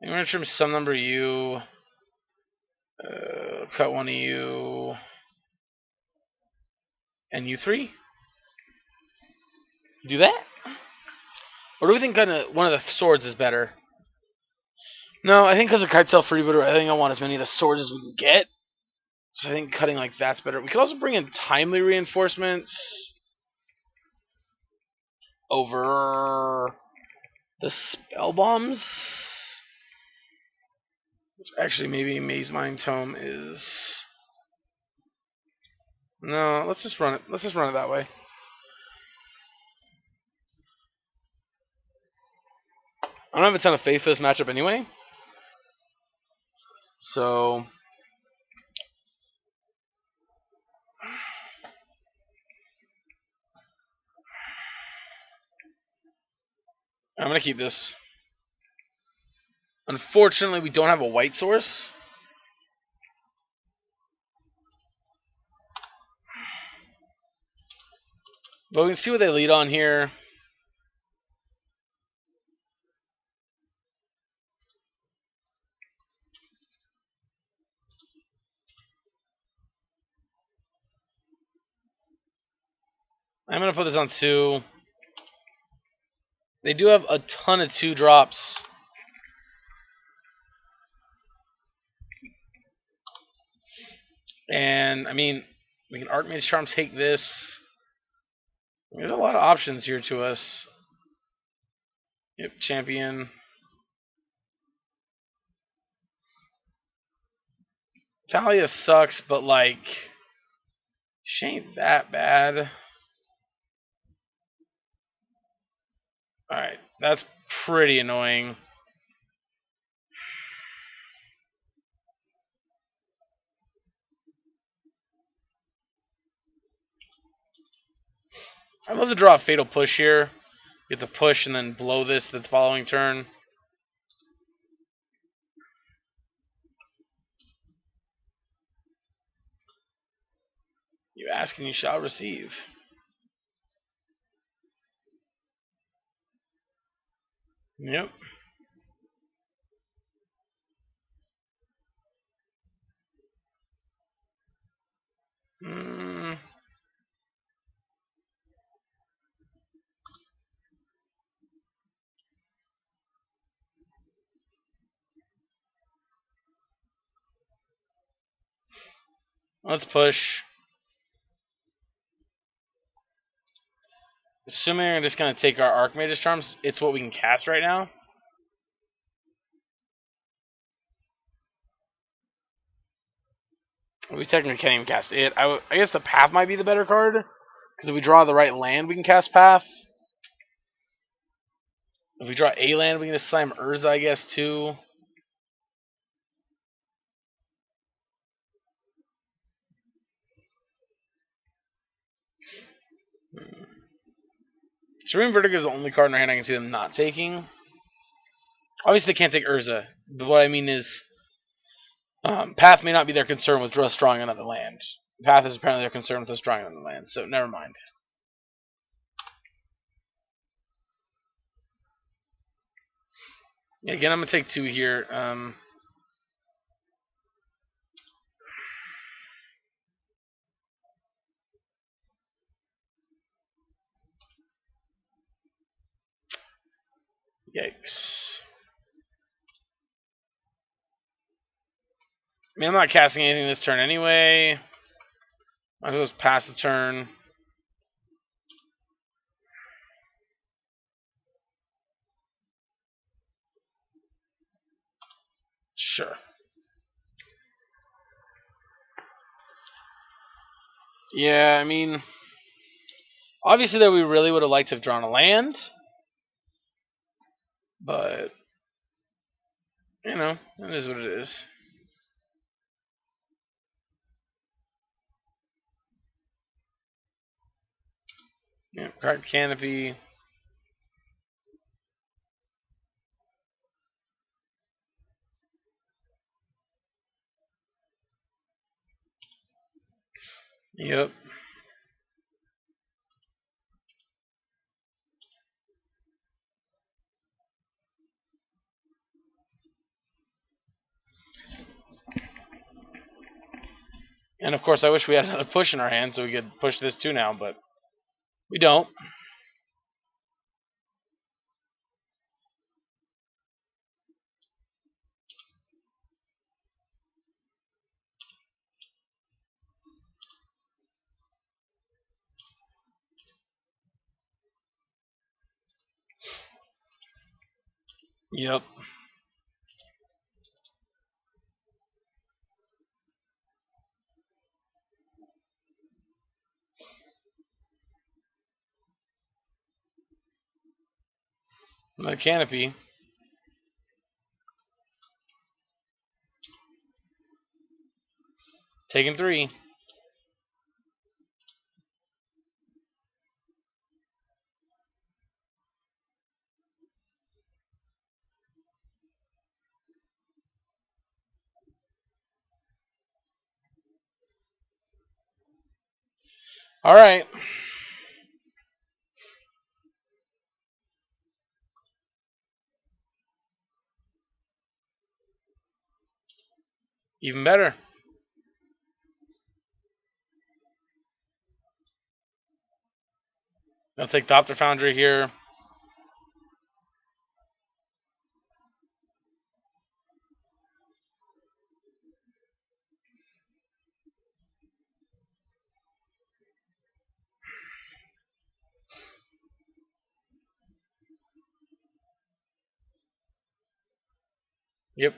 going to trim some number of you. Cut one of you. And you 3? Do that? Or do we think kind of one of the swords is better? No, I think because of Kitesail Freebooter, I think I want as many of the swords as we can get. So I think cutting like that's better. We could also bring in timely reinforcements over the spell bombs. Which actually maybe Maze Mind Tome is. No, let's just run it. Let's just run it that way. I don't have a ton of faith for this matchup anyway. So I'm going to keep this. Unfortunately, we don't have a white source. But we can see what they lead on here. I'm going to put this on 2. They do have a ton of 2 drops. And, I mean, we can Archmage Charm take this. There's a lot of options here to us. Yep, champion. Talia sucks, but, like, she ain't that bad. Alright, that's pretty annoying. I'd love to draw a Fatal Push here. Get the push and then blow this the following turn. You ask and you shall receive. Yep. Let's push. Assuming we're just going to take our Archmage's Charms, it's what we can cast right now. We technically can't even cast it. I guess the Path might be the better card. Because if we draw the right land, we can cast Path. If we draw a land, we can just slam Urza, I guess, too. Serene Vertigo is the only card in our hand I can see them not taking. Obviously, they can't take Urza. But what I mean is, Path may not be their concern with us drawing another land. Path is apparently their concern with us drawing another land, so never mind. Yeah, again, I'm going to take 2 here. Yikes. I mean, I'm not casting anything this turn anyway. Might as well just pass the turn. Sure. Yeah, I mean, obviously that we really would have liked to have drawn a land, but you know, it is what it is. Yeah, card canopy. Yep. And of course, I wish we had another push in our hand so we could push this too now, but we don't. Yep. The canopy. Taking 3. All right. Even better. I'll take Thopter Foundry here. Yep.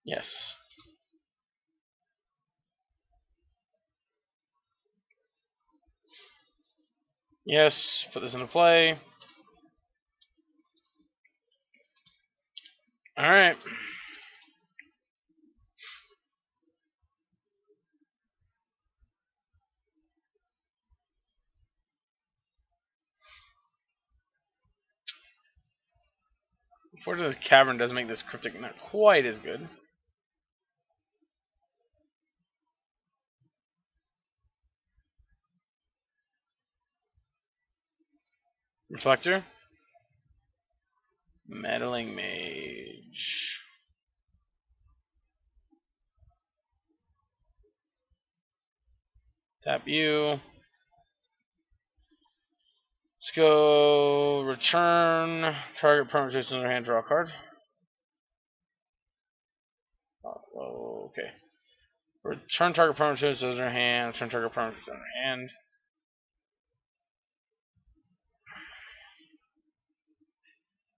Yes. Yes. Put this into play. All right. Unfortunately, this cavern does make this cryptic not quite as good. Reflector. Meddling Mage. Tap you. Let's go return. Target permanent in their hand, draw a card. Oh, okay. Return target permanent in their hand. Return target permanent in their hand.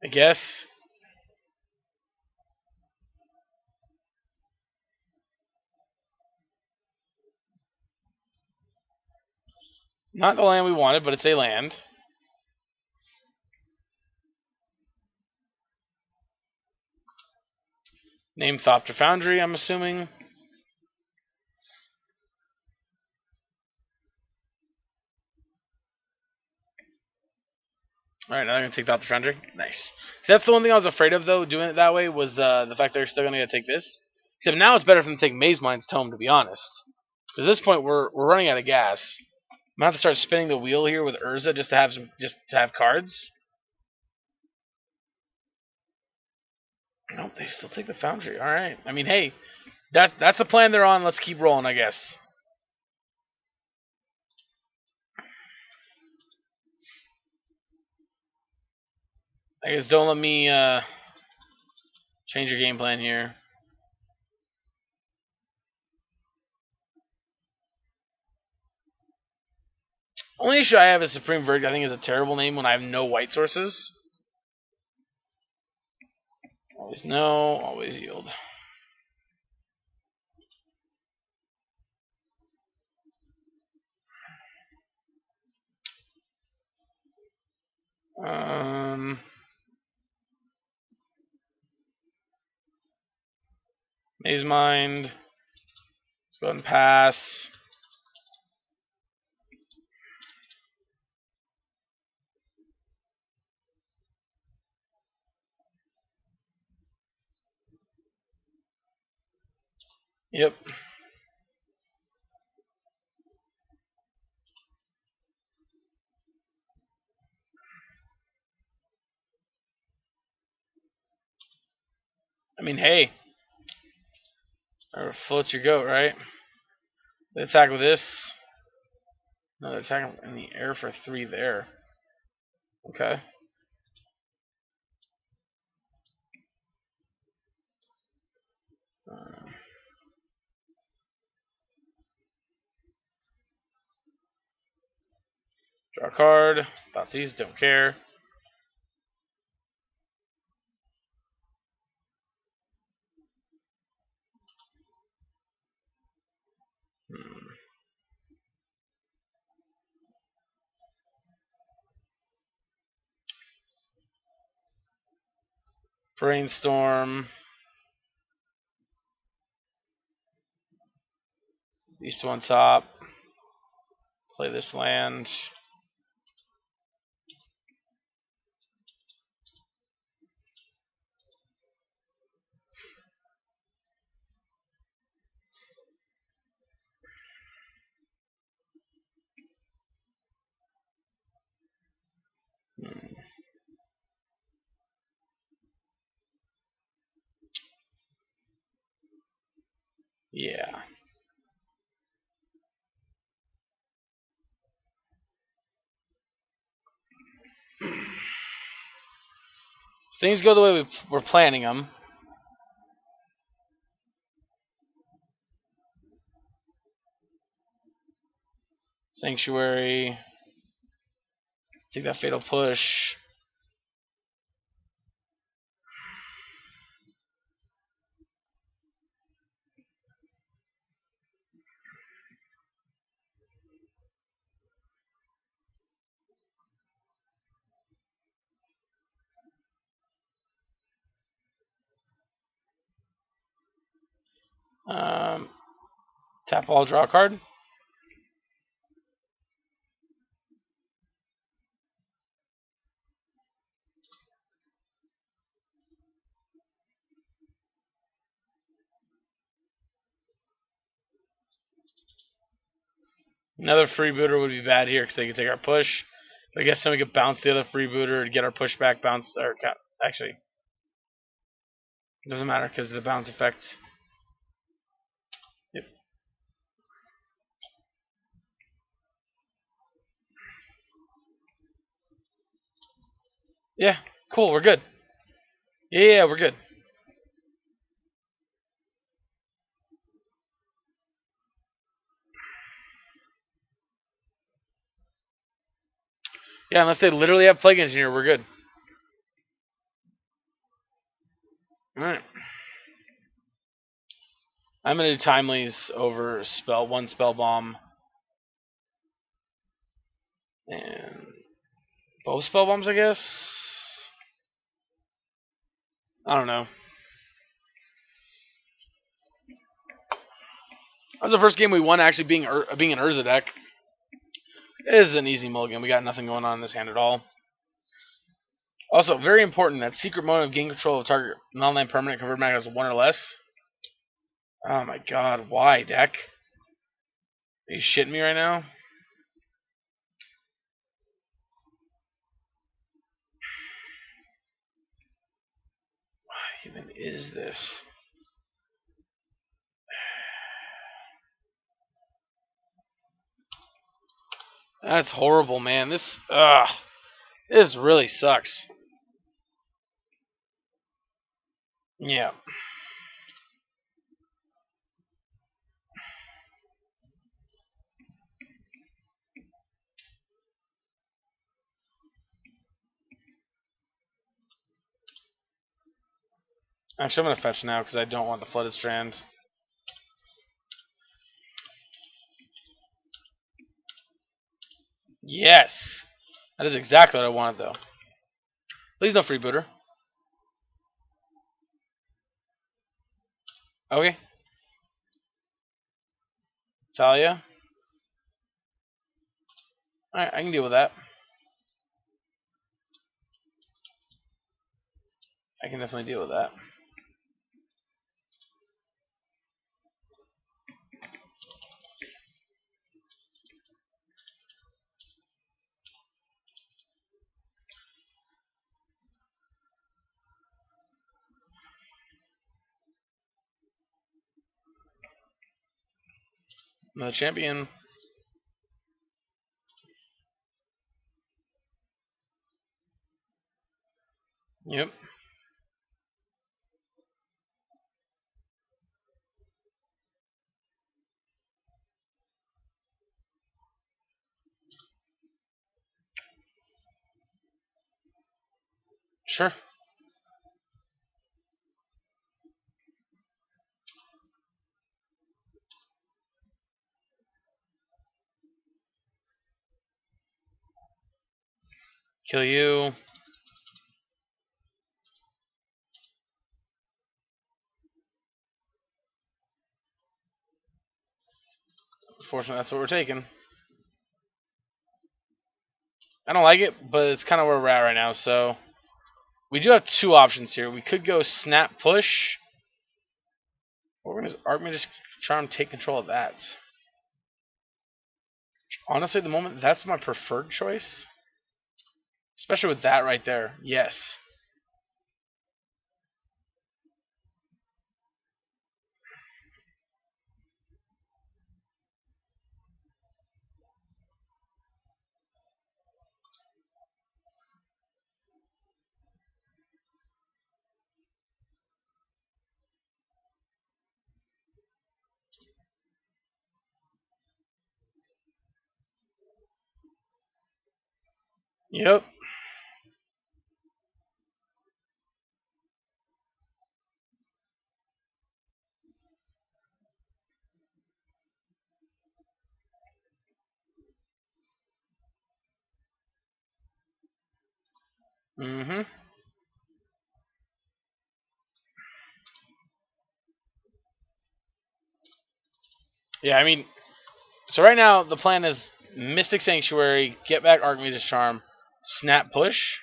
I guess. Not the land we wanted, but it's a land. Name Thopter Foundry, I'm assuming. Alright, now I'm going to take Thopter Foundry. Nice. See, that's the one thing I was afraid of, though, doing it that way, was the fact they're still going to take this. Except now it's better for them to take Maze Mind's Tome, to be honest. Because at this point, we're running out of gas. I'm going to have to start spinning the wheel here with Urza just to have cards. Nope, they still take the Foundry. All right. I mean, hey, that's the plan they're on. Let's keep rolling, I guess. I guess don't let me change your game plan here. Only issue I have is Supreme Verdict. I think is a terrible name when I have no white sources. Always no, always yield. Maze Mind. Let's go ahead and pass. Yep. I mean, hey. Or floats your goat, right? They attack with this. No, they're attacking in the air for 3 there. Okay. Draw a card. Thoughtseize, don't care. Brainstorm. These two on top. Play this land. Yeah. Things go the way we're planning them. Sanctuary. Take that Fatal Push. Tap all, draw a card. Another freebooter would be bad here because they could take our push. But I guess then we could bounce the other freebooter to get our pushback bounce. Or actually, it doesn't matter because of the bounce effect. Yep. Yeah, cool. We're good. Yeah, we're good. Yeah, unless they literally have Plague Engineer, we're good. Alright. I'm going to do Timely's over one Spell Bomb. And both Spell Bombs, I guess? I don't know. That was the first game we won actually being an Urza deck. It is an easy mulligan. We got nothing going on in this hand at all. Also, very important, that secret mode of gain control of target non-land permanent converted mana has 1 or less. Oh my god, why, deck? Are you shitting me right now? even is this? That's horrible, man. This really sucks. Yeah. Actually, I'm going to fetch now because I don't want the Flooded Strand. Yes! That is exactly what I wanted, though. Please no freebooter. Okay. Talia. Alright, I can deal with that. I can definitely deal with that. Another champion. Yep. Sure. Kill you. Unfortunately, that's what we're taking. I don't like it, but it's kind of where we're at right now, so... We do have two options here. We could go Snap Push, or we're going to Archmage's Charm take control of that. Honestly, at the moment, that's my preferred choice. Especially with that right there. Yes. Yep. Mm-hmm. Yeah, I mean, so right now the plan is Mystic Sanctuary, get back Archmage's Charm, Snap Push.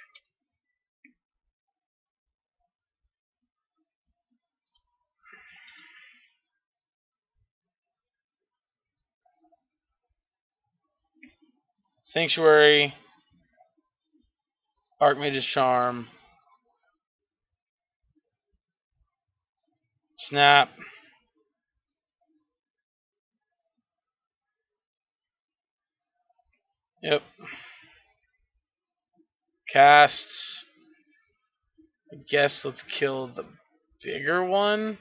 Sanctuary, Archmage's Charm, Snap. Yep. Cast. I guess let's kill the bigger one.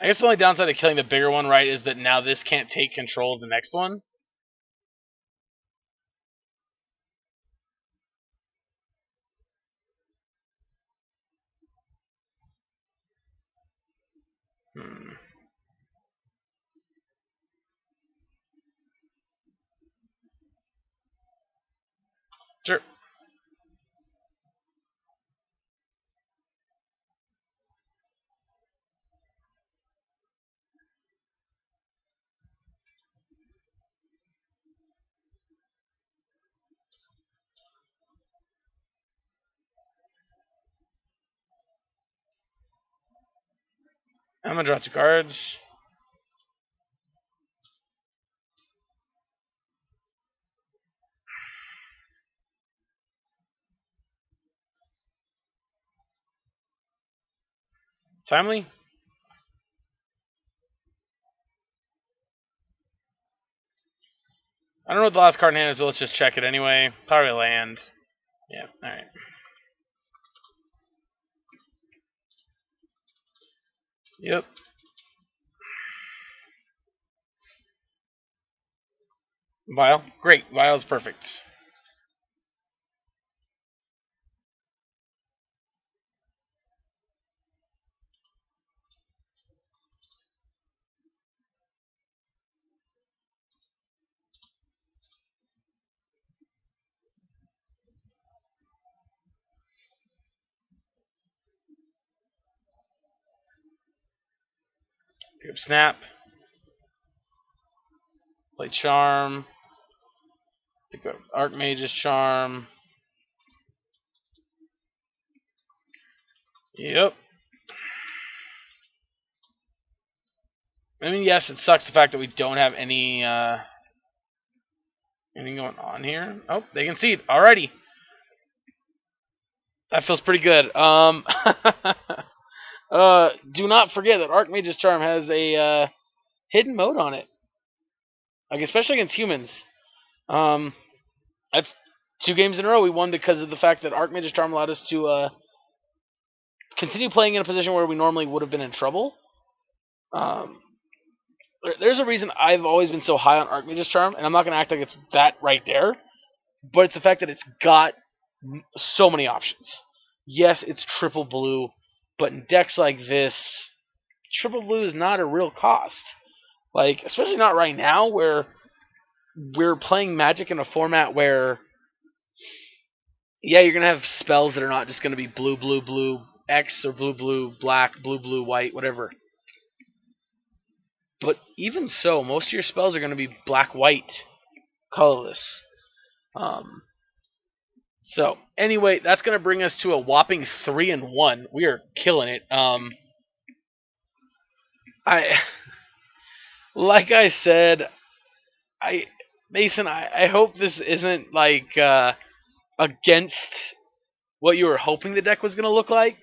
I guess the only downside of killing the bigger one, right, is that now this can't take control of the next one. Sure. I'm gonna draw two cards. Timely? I don't know what the last card in hand is, but let's just check it anyway. Probably land. Yeah, alright. Yep. Vial? Great. Vial's perfect. Pick up Snap. Play Charm. Pick up Archmage's Charm. Yep. I mean, yes, it sucks the fact that we don't have any anything going on here. Oh, they concede. Alrighty. That feels pretty good. Do not forget that Archmage's Charm has a hidden mode on it. Like, especially against humans. That's 2 games in a row we won because of the fact that Archmage's Charm allowed us to continue playing in a position where we normally would have been in trouble. There's a reason I've always been so high on Archmage's Charm, and I'm not going to act like it's that right there, but it's the fact that it's got so many options. Yes, it's triple blue, but in decks like this, triple blue is not a real cost. Like, especially not right now, where we're playing Magic in a format where, yeah, you're going to have spells that are not just going to be blue, blue, blue, X, or blue, blue, black, blue, blue, white, whatever. But even so, most of your spells are going to be black, white, colorless. So anyway, that's going to bring us to a whopping 3-1. We are killing it. I like I said, Mason, I hope this isn't like against what you were hoping the deck was going to look like,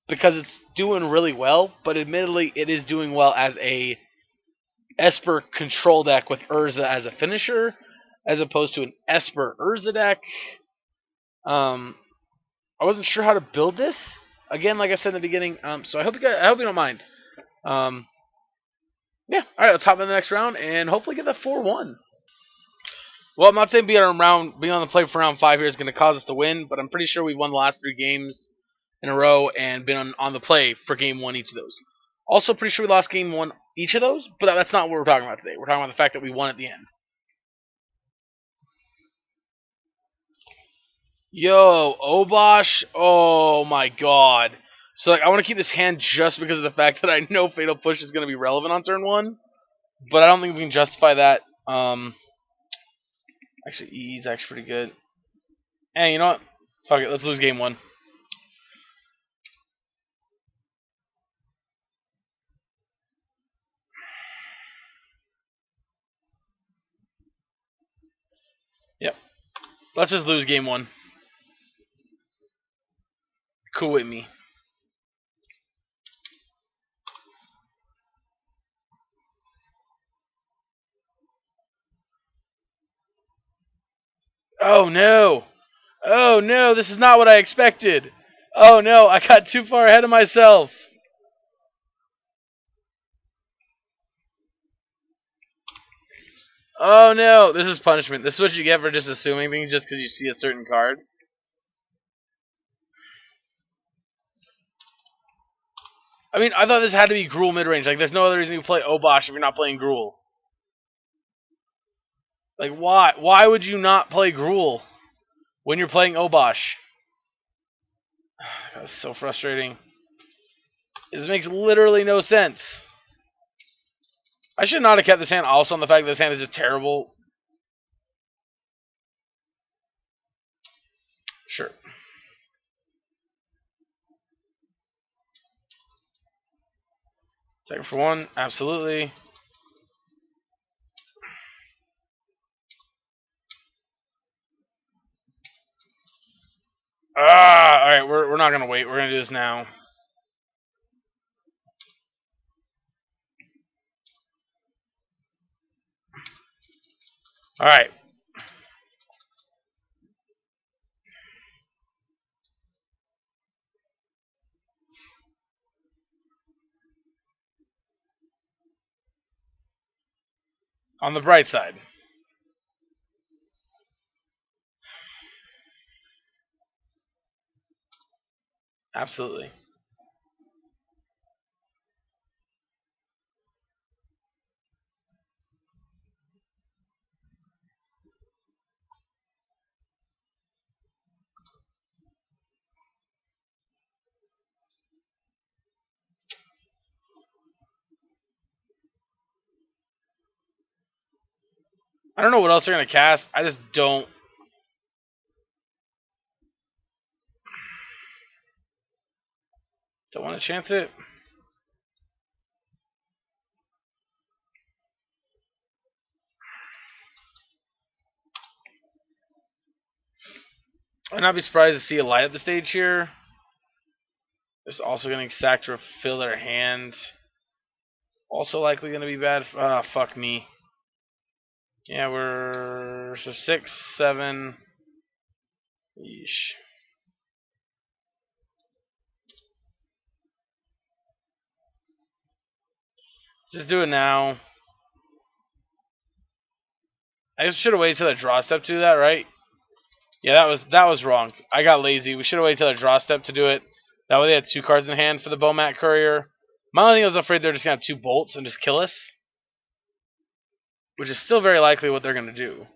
because it's doing really well. But admittedly, it is doing well as a Esper control deck with Urza as a finisher, as opposed to an Esper Urza deck. I wasn't sure how to build this. Again, like I said in the beginning, so I hope you don't mind. Yeah, all right, let's hop in the next round and hopefully get that 4-1. Well, I'm not saying being on the play for round 5 here is going to cause us to win, but I'm pretty sure we've won the last 3 games in a row and been on the play for game 1 each of those. Also, pretty sure we lost game 1 each of those, but that's not what we're talking about today. We're talking about the fact that we won at the end. Yo, Obosh, oh my god. So like, I want to keep this hand just because of the fact that I know Fatal Push is going to be relevant on turn 1, but I don't think we can justify that. Actually, E's actually pretty good. Hey, you know what? Fuck it, let's lose game 1. Yep. Let's just lose game 1. Cool with me. Oh no! Oh no, this is not what I expected! Oh no, I got too far ahead of myself! Oh no, this is punishment. This is what you get for just assuming things just because you see a certain card. I mean, I thought this had to be Gruul mid-range. Like, there's no other reason you play Obosh if you're not playing Gruul. Like, why? Why would you not play Gruul when you're playing Obosh? That's so frustrating. This makes literally no sense. I should not have kept this hand also on the fact that this hand is just terrible. Sure. Second for 1, absolutely. Alright, we're not going to wait. We're going to do this now. All right. On the bright side. Absolutely. I don't know what else they're going to cast. I just don't want to chance it. I'd not be surprised to see a light up the stage here. There's also going to sack to fill their hand. Also likely going to be bad. Ah, fuck me. Yeah, we're so 6, 7. Yeesh. Just do it now. I should have waited till the draw step to do that, right? Yeah, that was wrong. I got lazy. We should have waited till the draw step to do it. That way they had 2 cards in hand for the Bowmat Courier. My only thing I was afraid they're just going to have 2 bolts and just kill us. Which is still very likely what they're going to do.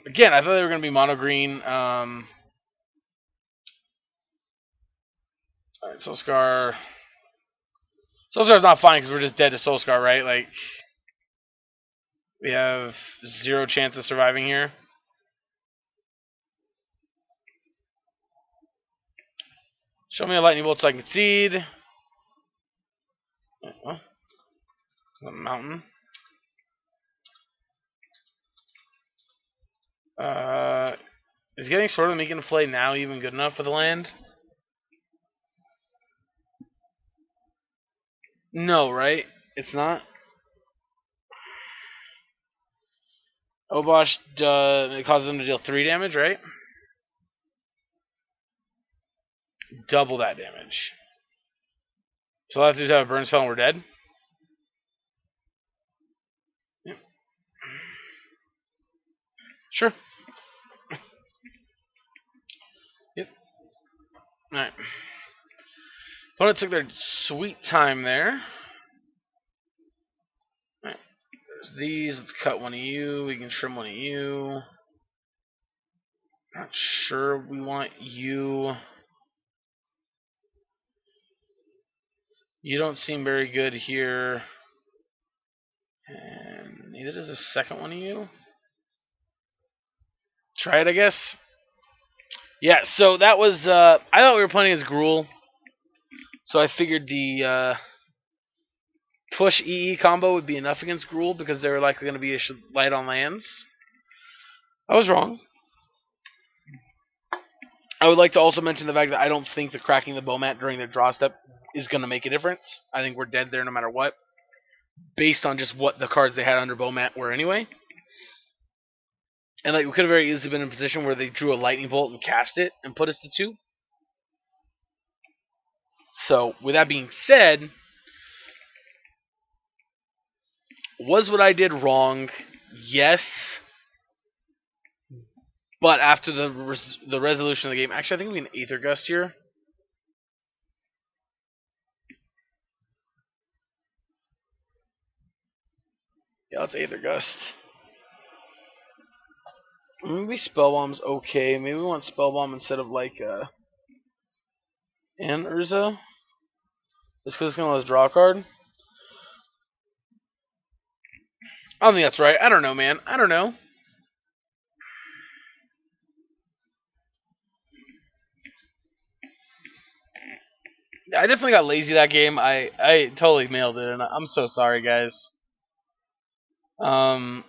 Again, I thought they were going to be mono green. Alright, Soulscar. Soulscar's not fine because we're just dead to Soulscar, right? Like, we have 0 chance of surviving here. Show me a lightning bolt so I can concede. Oh, the mountain. Is getting Sword of the Meek play now even good enough for the land? No, right? It's not. Obosh it causes them to deal 3 damage, right? Double that damage. So all I have to do is have a burn spell and we're dead. Yep. Sure. Yep. Alright. Opponent took their sweet time there. Alright. There's these. Let's cut one of you. We can trim one of you. Not sure we want you. You don't seem very good here. And neither does the second one of you. Try it, I guess. Yeah, so that was, I thought we were playing as Gruul. So I figured the push EE combo would be enough against Gruul because they were likely going to be light on lands. I was wrong. I would like to also mention the fact that I don't think the cracking the Bowmat during their draw step is going to make a difference. I think we're dead there no matter what, based on just what the cards they had under Bowmat were anyway. And like we could have very easily been in a position where they drew a lightning bolt and cast it and put us to 2. So with that being said, was what I did wrong? Yes. But after the resolution of the game, actually I think we can Aether Gust here. Yeah, let's Aether Gust. Maybe Spellbomb's okay. Maybe we want Spellbomb instead of like and Urza. Just because it's gonna let us draw a card. I don't think that's right. I don't know, man. I don't know. I definitely got lazy that game. I totally mailed it, and I'm so sorry, guys. I'm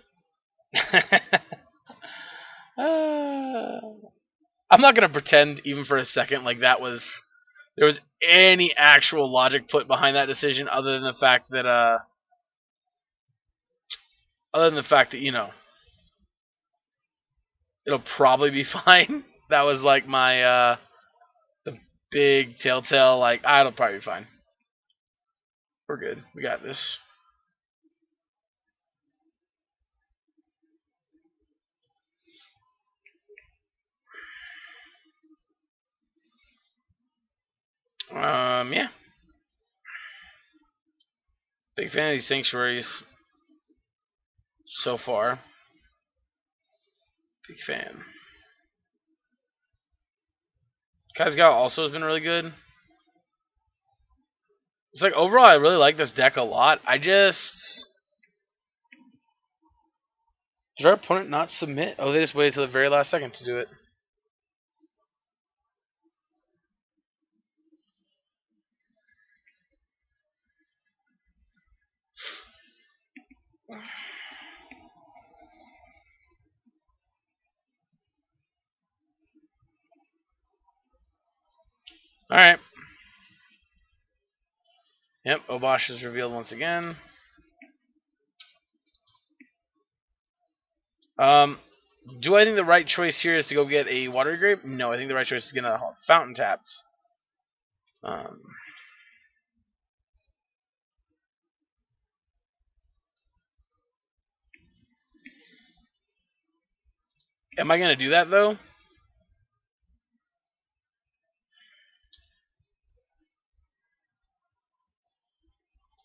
not gonna pretend even for a second like that was there was any actual logic put behind that decision, other than the fact that you know, it'll probably be fine. That was like my the big telltale. Like, it'll probably be fine. We're good. We got this. Yeah. Big fan of these sanctuaries so far. Big fan. Kazgal also has been really good. It's like, overall, I really like this deck a lot. Did our opponent not submit? Oh, they just waited till the very last second to do it. Alright. Yep, Obosh is revealed once again. Do I think the right choice here is to go get a Watery Grape? No, I think the right choice is going to Fountain Tapped. Am I going to do that, though?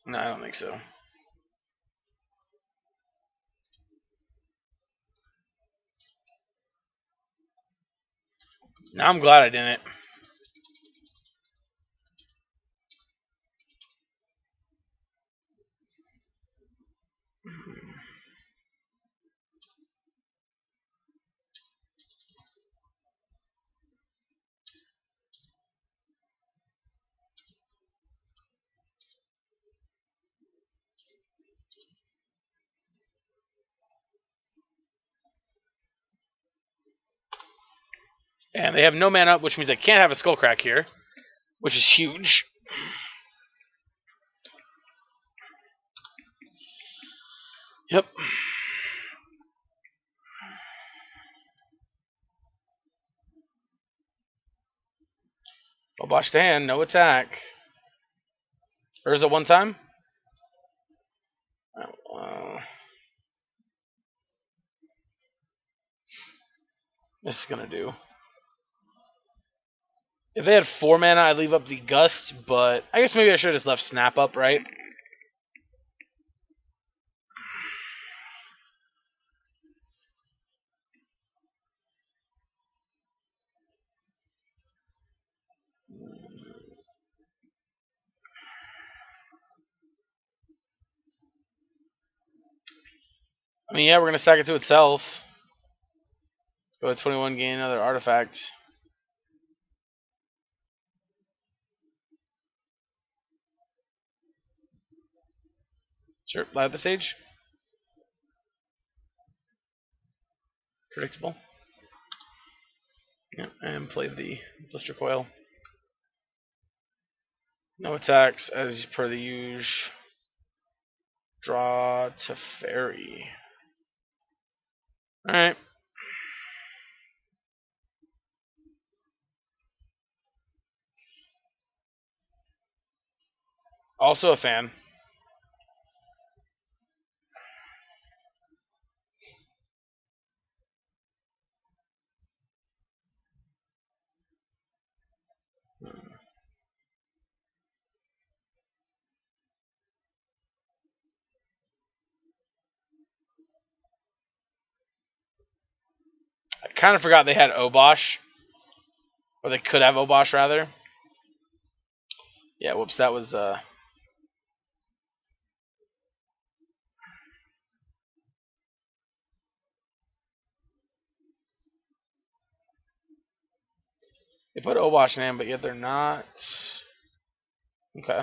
No, I don't think so. Now I'm glad I didn't. And they have no mana up, which means they can't have a Skullcrack here, which is huge. Yep. Obosh to hand, no attack. Urza one time. This is gonna do. If they had 4 mana, I'd leave up the Gust, but I guess maybe I should have just left Snap up, right? I mean, yeah, we're gonna sack it to itself. Go to 21, gain another artifact. Sure, light up the stage. Predictable. Yeah, and played the Blister Coil. No attacks, as per the usual. Draw to Fairy. Alright. Also a fan. I kind of forgot they had Obosh. Or they could have Obosh, rather. Yeah, whoops, that was... They put Obosh in, but yet they're not. Okay.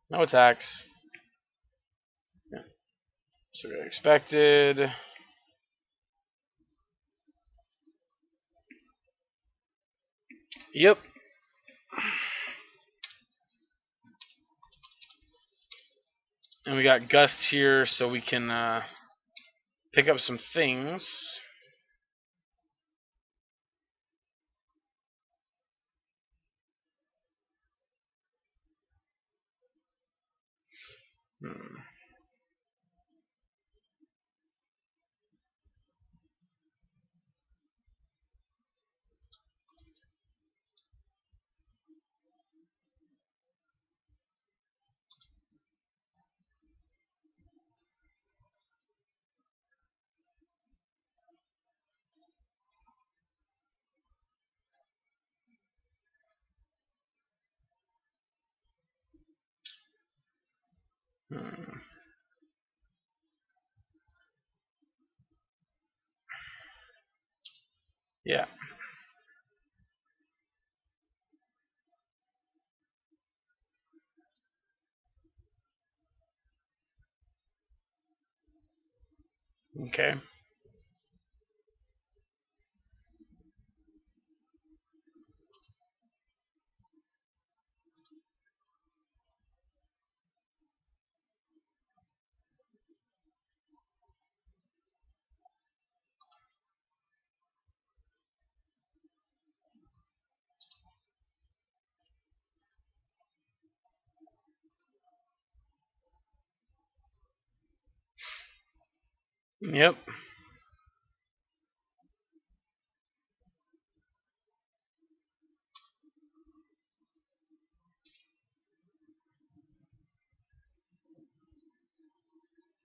No attacks. Yeah. So expected. Yep. And we got Gust here, so we can pick up some things. Yeah. Okay. Yep.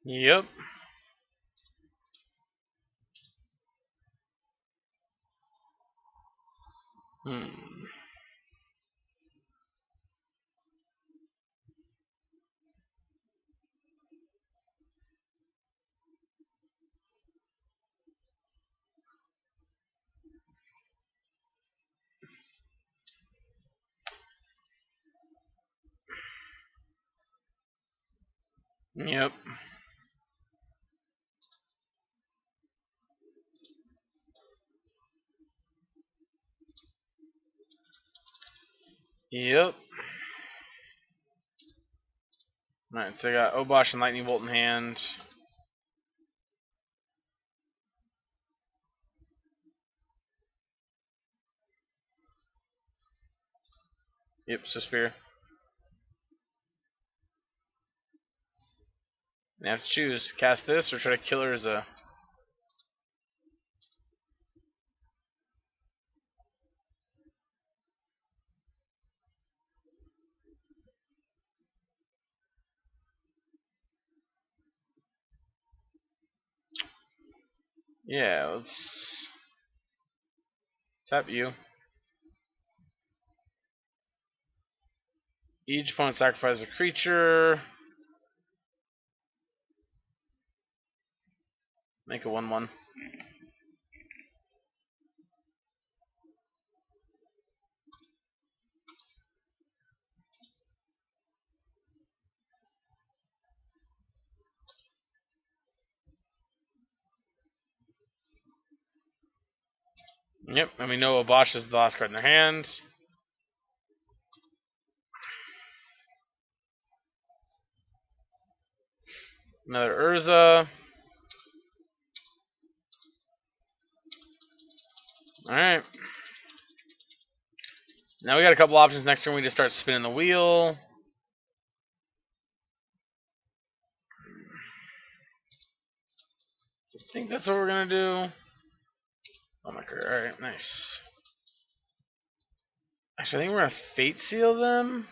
Yep. Hmm. Yep. Yep. Alright, so I got Obosh and Lightning Bolt in hand. Yep, so Spear. I have to choose. Cast this or try to kill Urza. Yeah, let's tap you. Each opponent sacrifices a creature. Make a 1/1. Yep, and we know Obosh is the last card in their hand. Another Urza. Alright. Now we got a couple options next turn. We just start spinning the wheel. I think that's what we're going to do. Oh my god. Alright, nice. Actually, I think we're going to Fate Seal them.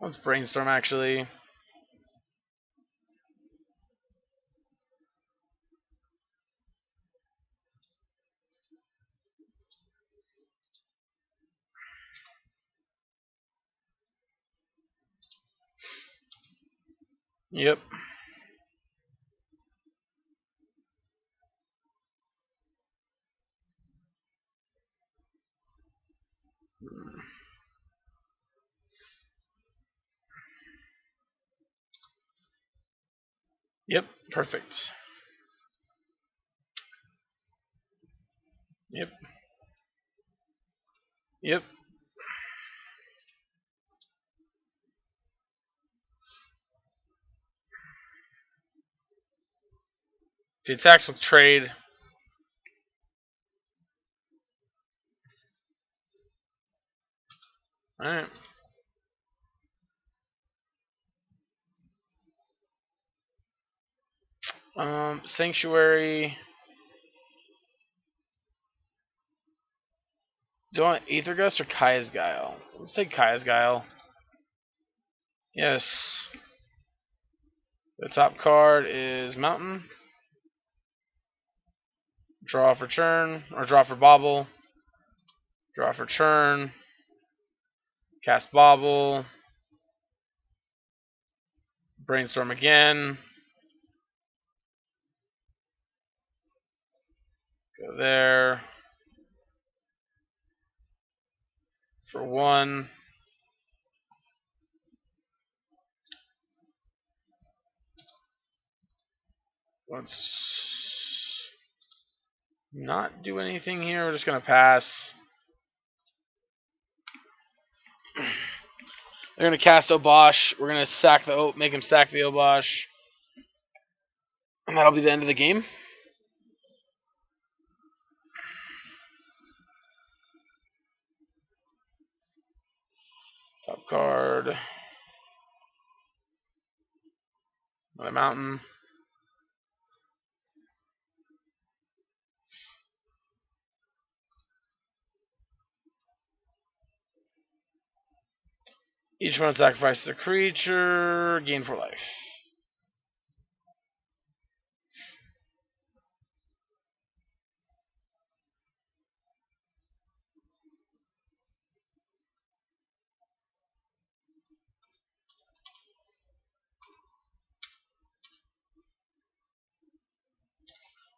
Let's brainstorm actually. Yep. Yep, perfect. Yep. Yep. The attacks will trade. Alright. Sanctuary. Do you want Aether Gust or Kaya's Guile? Let's take Kaya's Guile. Yes. The top card is Mountain. Draw for turn, or draw for Bobble. Draw for turn. Cast Bobble. Brainstorm again. Go there. For 1. Let's not do anything here. We're just going to pass. They're going to cast Obosh. We're going to sack the make him sack the Obosh. And that'll be the end of the game. Top card. Another Mountain. Each one sacrifices a creature. Gain 4 life.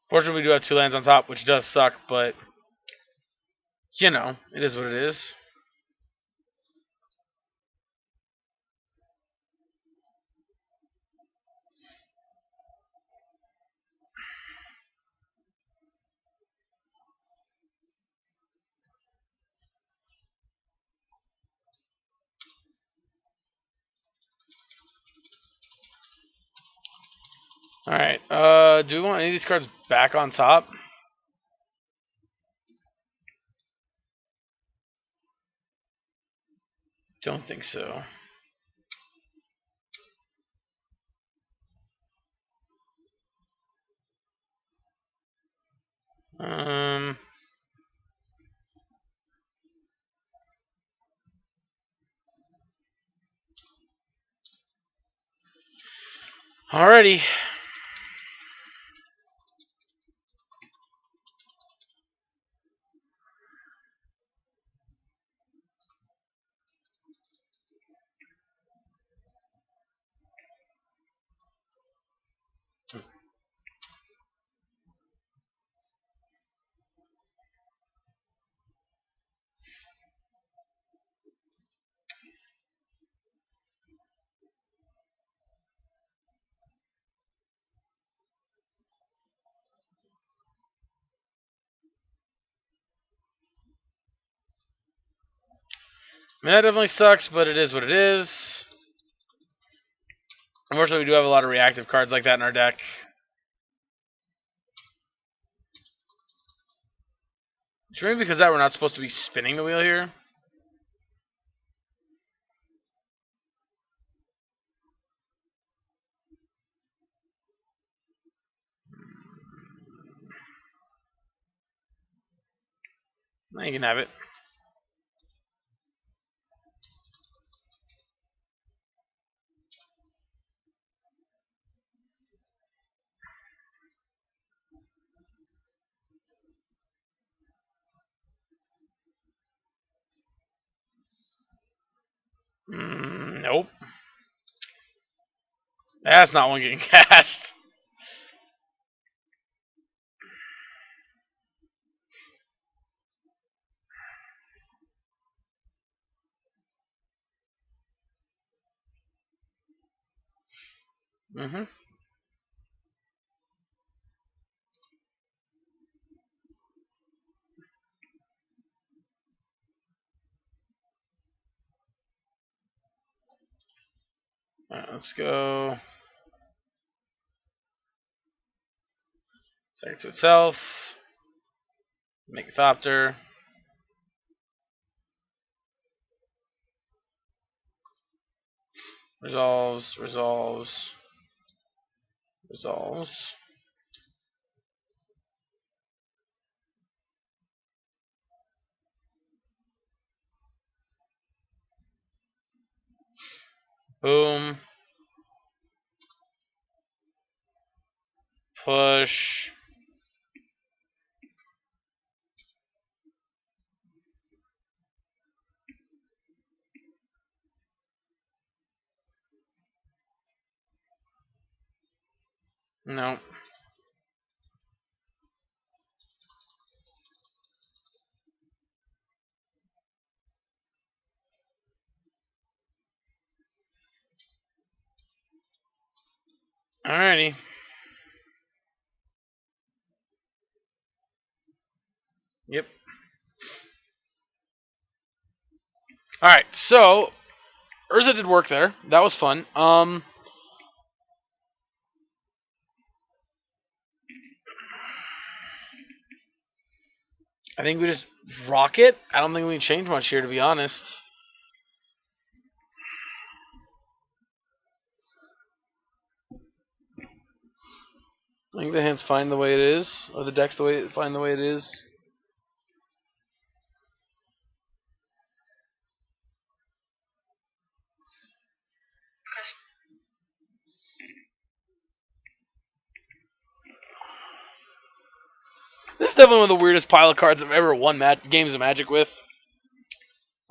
Fortunately, we do have 2 lands on top, which does suck, but you know, it is what it is. Alright, do we want any of these cards back on top? Don't think so. Alrighty. I mean, that definitely sucks, but it is what it is. Unfortunately, we do have a lot of reactive cards like that in our deck. Which maybe because that we're not supposed to be spinning the wheel here. Now you can have it. Nope. That's not one getting cast. Alright, let's go. Second to itself. Make a Thopter. Resolves, resolves, resolves. Boom. Push. No. Alrighty. Yep. Alright, so Urza did work there. That was fun. I think we just rock it. I don't think we can change much here, to be honest. I think the hand's fine the way it is, or the deck's fine the way it is. This is definitely one of the weirdest pile of cards I've ever won games of Magic with.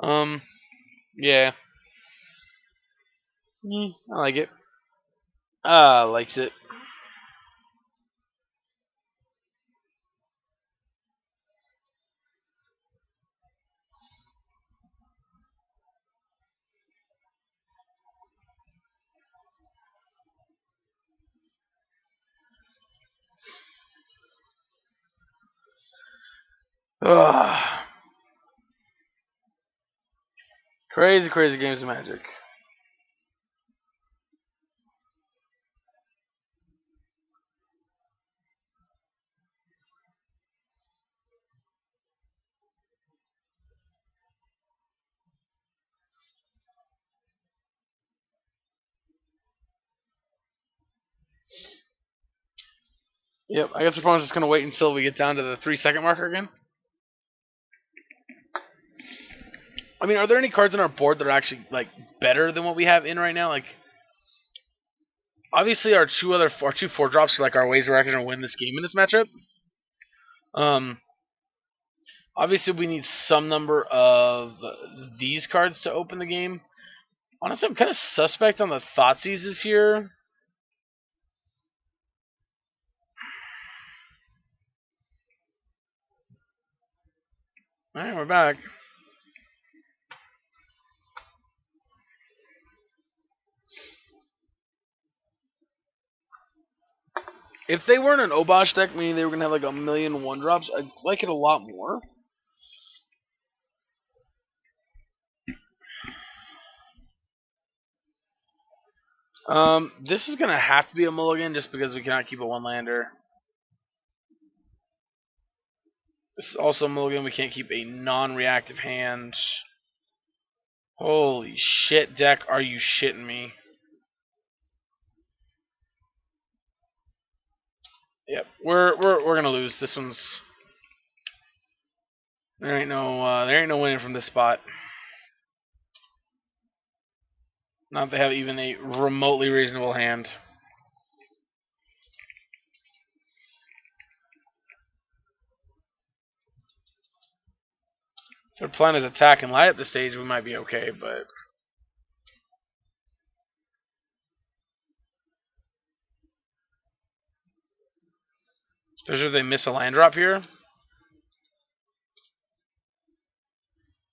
Yeah. I like it. Likes it. Ugh. Crazy, crazy games of Magic. Yep, I guess the opponent's just going to wait until we get down to the 3-second marker again. I mean, are there any cards on our board that are actually like better than what we have in right now? Like, obviously, our two 4-drops are like our ways we're actually going to win this game in this matchup. Obviously, we need some number of these cards to open the game. Honestly, I'm kind of suspect on the Thoughtseizes here. Alright, we're back. If they weren't an Obosh deck, meaning they were going to have like a million 1-drops, I'd like it a lot more. This is going to have to be a mulligan just because we cannot keep a 1-lander. This is also a mulligan. We can't keep a non-reactive hand. Holy shit, deck. Are you shitting me? Yep, we're gonna lose. This one's there ain't no winning from this spot. Not if they have even a remotely reasonable hand. If their plan is attack and light up the stage, we might be okay, but especially if they miss a land drop here.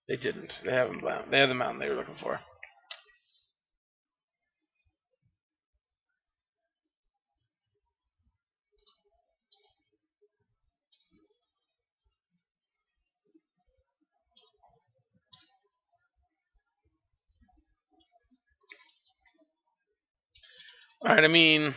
They didn't. They have the mountain they were looking for. Alright, I mean,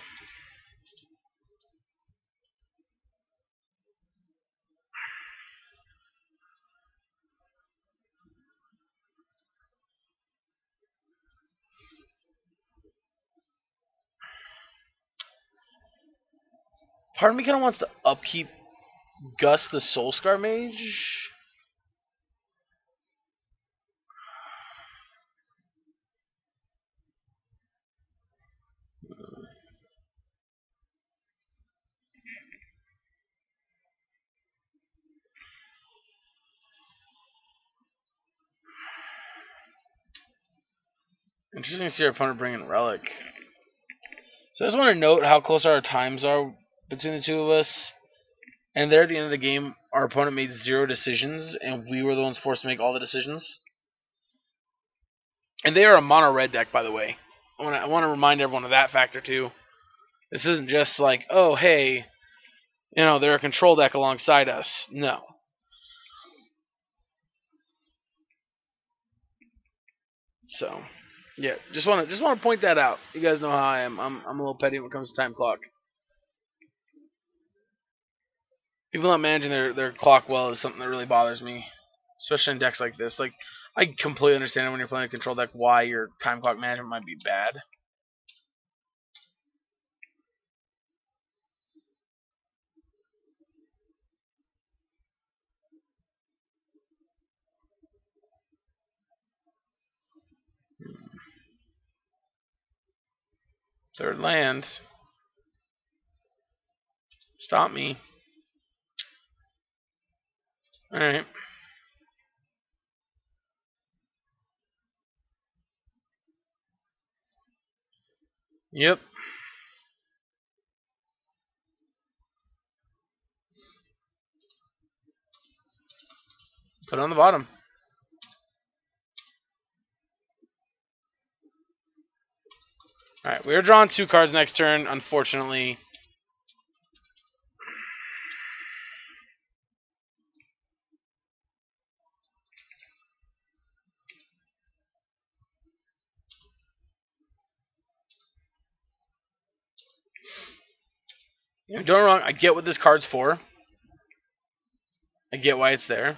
part of me kind of wants to upkeep Gus the Soulscar Mage. Interesting to see our opponent bring in Relic. So I just want to note how close our times are between the two of us. And there at the end of the game, our opponent made 0 decisions, and we were the ones forced to make all the decisions. And they are a mono red deck, by the way. I want to remind everyone of that factor too. This isn't just like, oh hey, they're a control deck alongside us. No. So, yeah, just want to point that out. You guys know how I am. I'm a little petty when it comes to time clock. People not managing their clock well is something that really bothers me, especially in decks like this. Like, I completely understand when you're playing a control deck why your time clock management might be bad. Third land. Stop me. Alright. Yep. Put it on the bottom. Alright, we are drawing 2 cards next turn, unfortunately. Don't get me wrong, I get what this card's for. I get why it's there.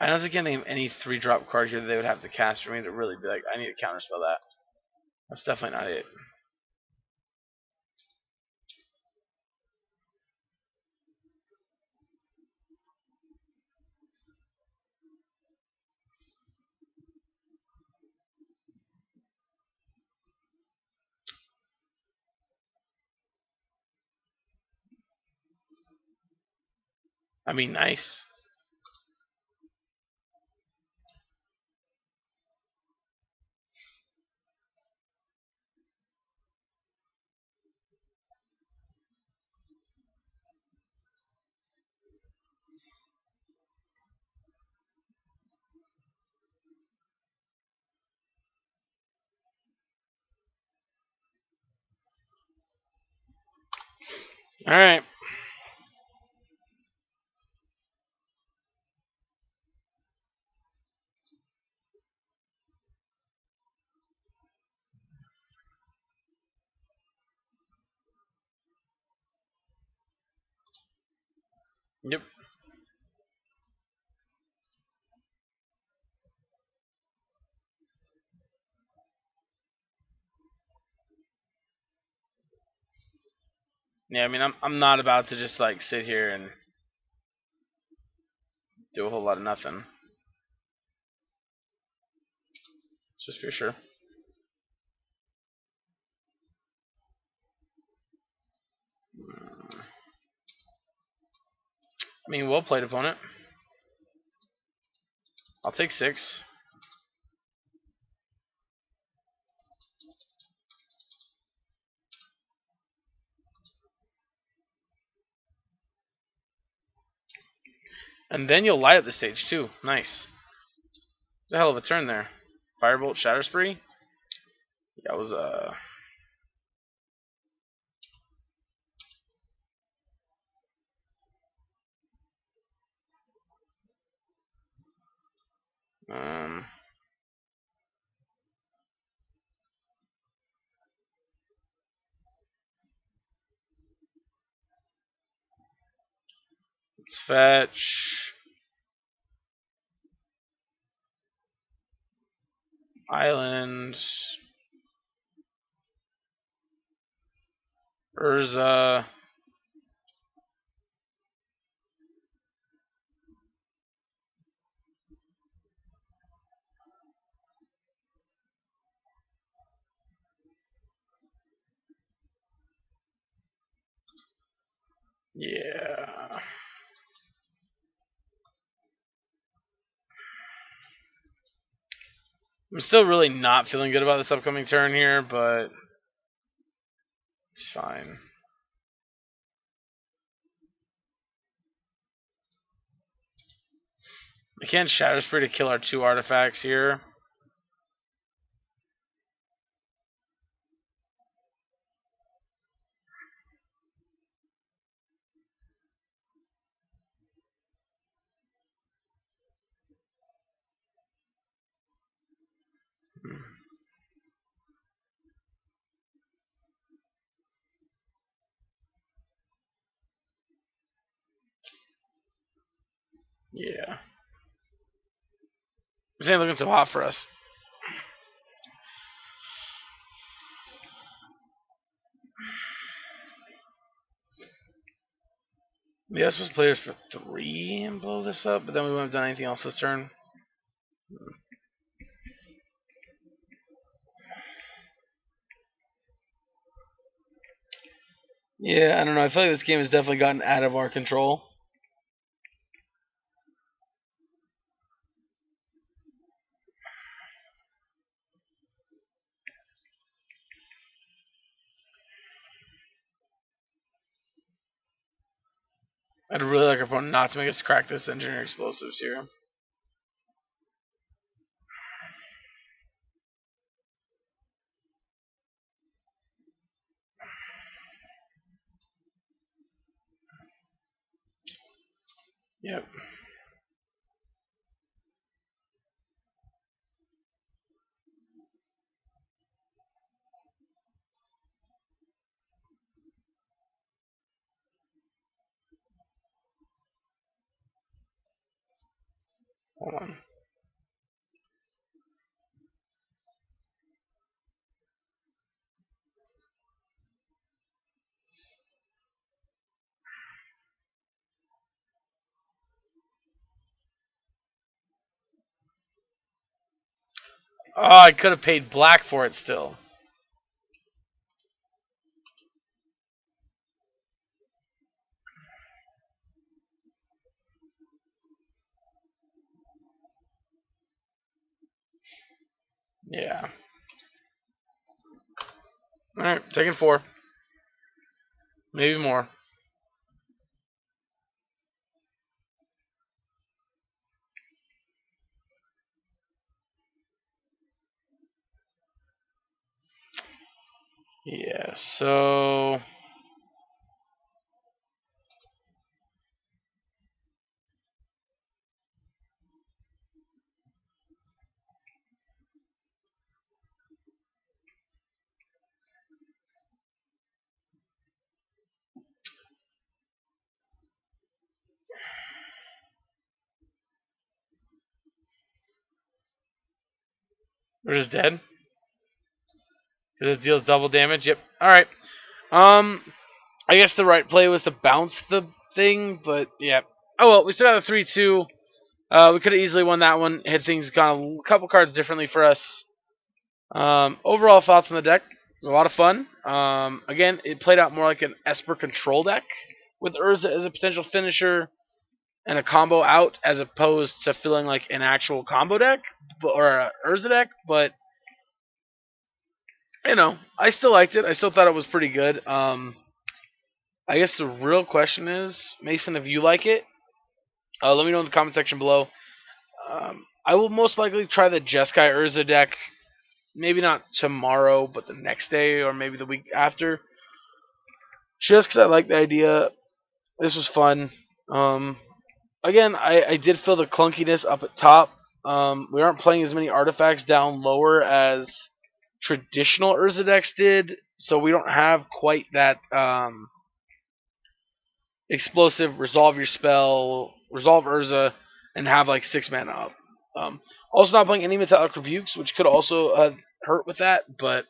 I honestly can't name any 3-drop card here that they would have to cast for me to really be like, I need to counterspell that. That's definitely not it. I mean, nice. Alright. Yep. Yeah, I mean, I'm not about to just like sit here and do a whole lot of nothing. Just be sure. I mean, well played, opponent. I'll take 6. And then you'll light up the stage too. Nice. It's a hell of a turn there. Firebolt, Shatter Spree. That was Um, let's fetch Island, Urza. Yeah. I'm still really not feeling good about this upcoming turn here, but it's fine. We can't Shadow Spree to kill our 2 artifacts here. Yeah. This ain't looking so hot for us. Maybe I was supposed to play this for 3 and blow this up, but then we wouldn't have done anything else this turn. Yeah, I don't know. I feel like this game has definitely gotten out of our control. I'd really like our opponent not to make us crack this engineer explosives here. Yep. Hold on. Oh, I could have paid black for it still. Yeah. Alright, taking 4. Maybe more. Yeah, so we're just dead. Because it deals double damage. Yep. Alright. I guess the right play was to bounce the thing, but yeah. Oh well, we still got a 3-2. We could have easily won that one had things gone a couple cards differently for us. Overall thoughts on the deck. It was a lot of fun. Again, it played out more like an Esper control deck with Urza as a potential finisher and a combo out as opposed to feeling like an actual combo deck or a Urza deck. But you know, I still liked it. I still thought it was pretty good. I guess the real question is, Mason, if you like it, let me know in the comment section below. I will most likely try the Jeskai Urza deck. Maybe not tomorrow, but the next day or maybe the week after. Just because I like the idea. This was fun. Again, I did feel the clunkiness up at top. We aren't playing as many artifacts down lower as traditional Urza decks did, so we don't have quite that explosive resolve your spell, resolve Urza, and have like 6 mana up. Also, not playing any metallic rebukes, which could also hurt with that, but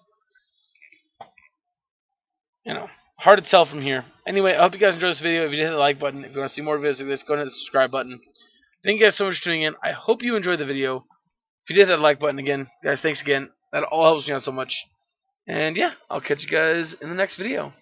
hard to tell from here. Anyway, I hope you guys enjoyed this video. If you did, hit the like button. If you want to see more videos like this, go ahead and hit the subscribe button. Thank you guys so much for tuning in. I hope you enjoyed the video. If you did, hit that like button again. Guys, thanks again. That all helps me out so much. And yeah, I'll catch you guys in the next video.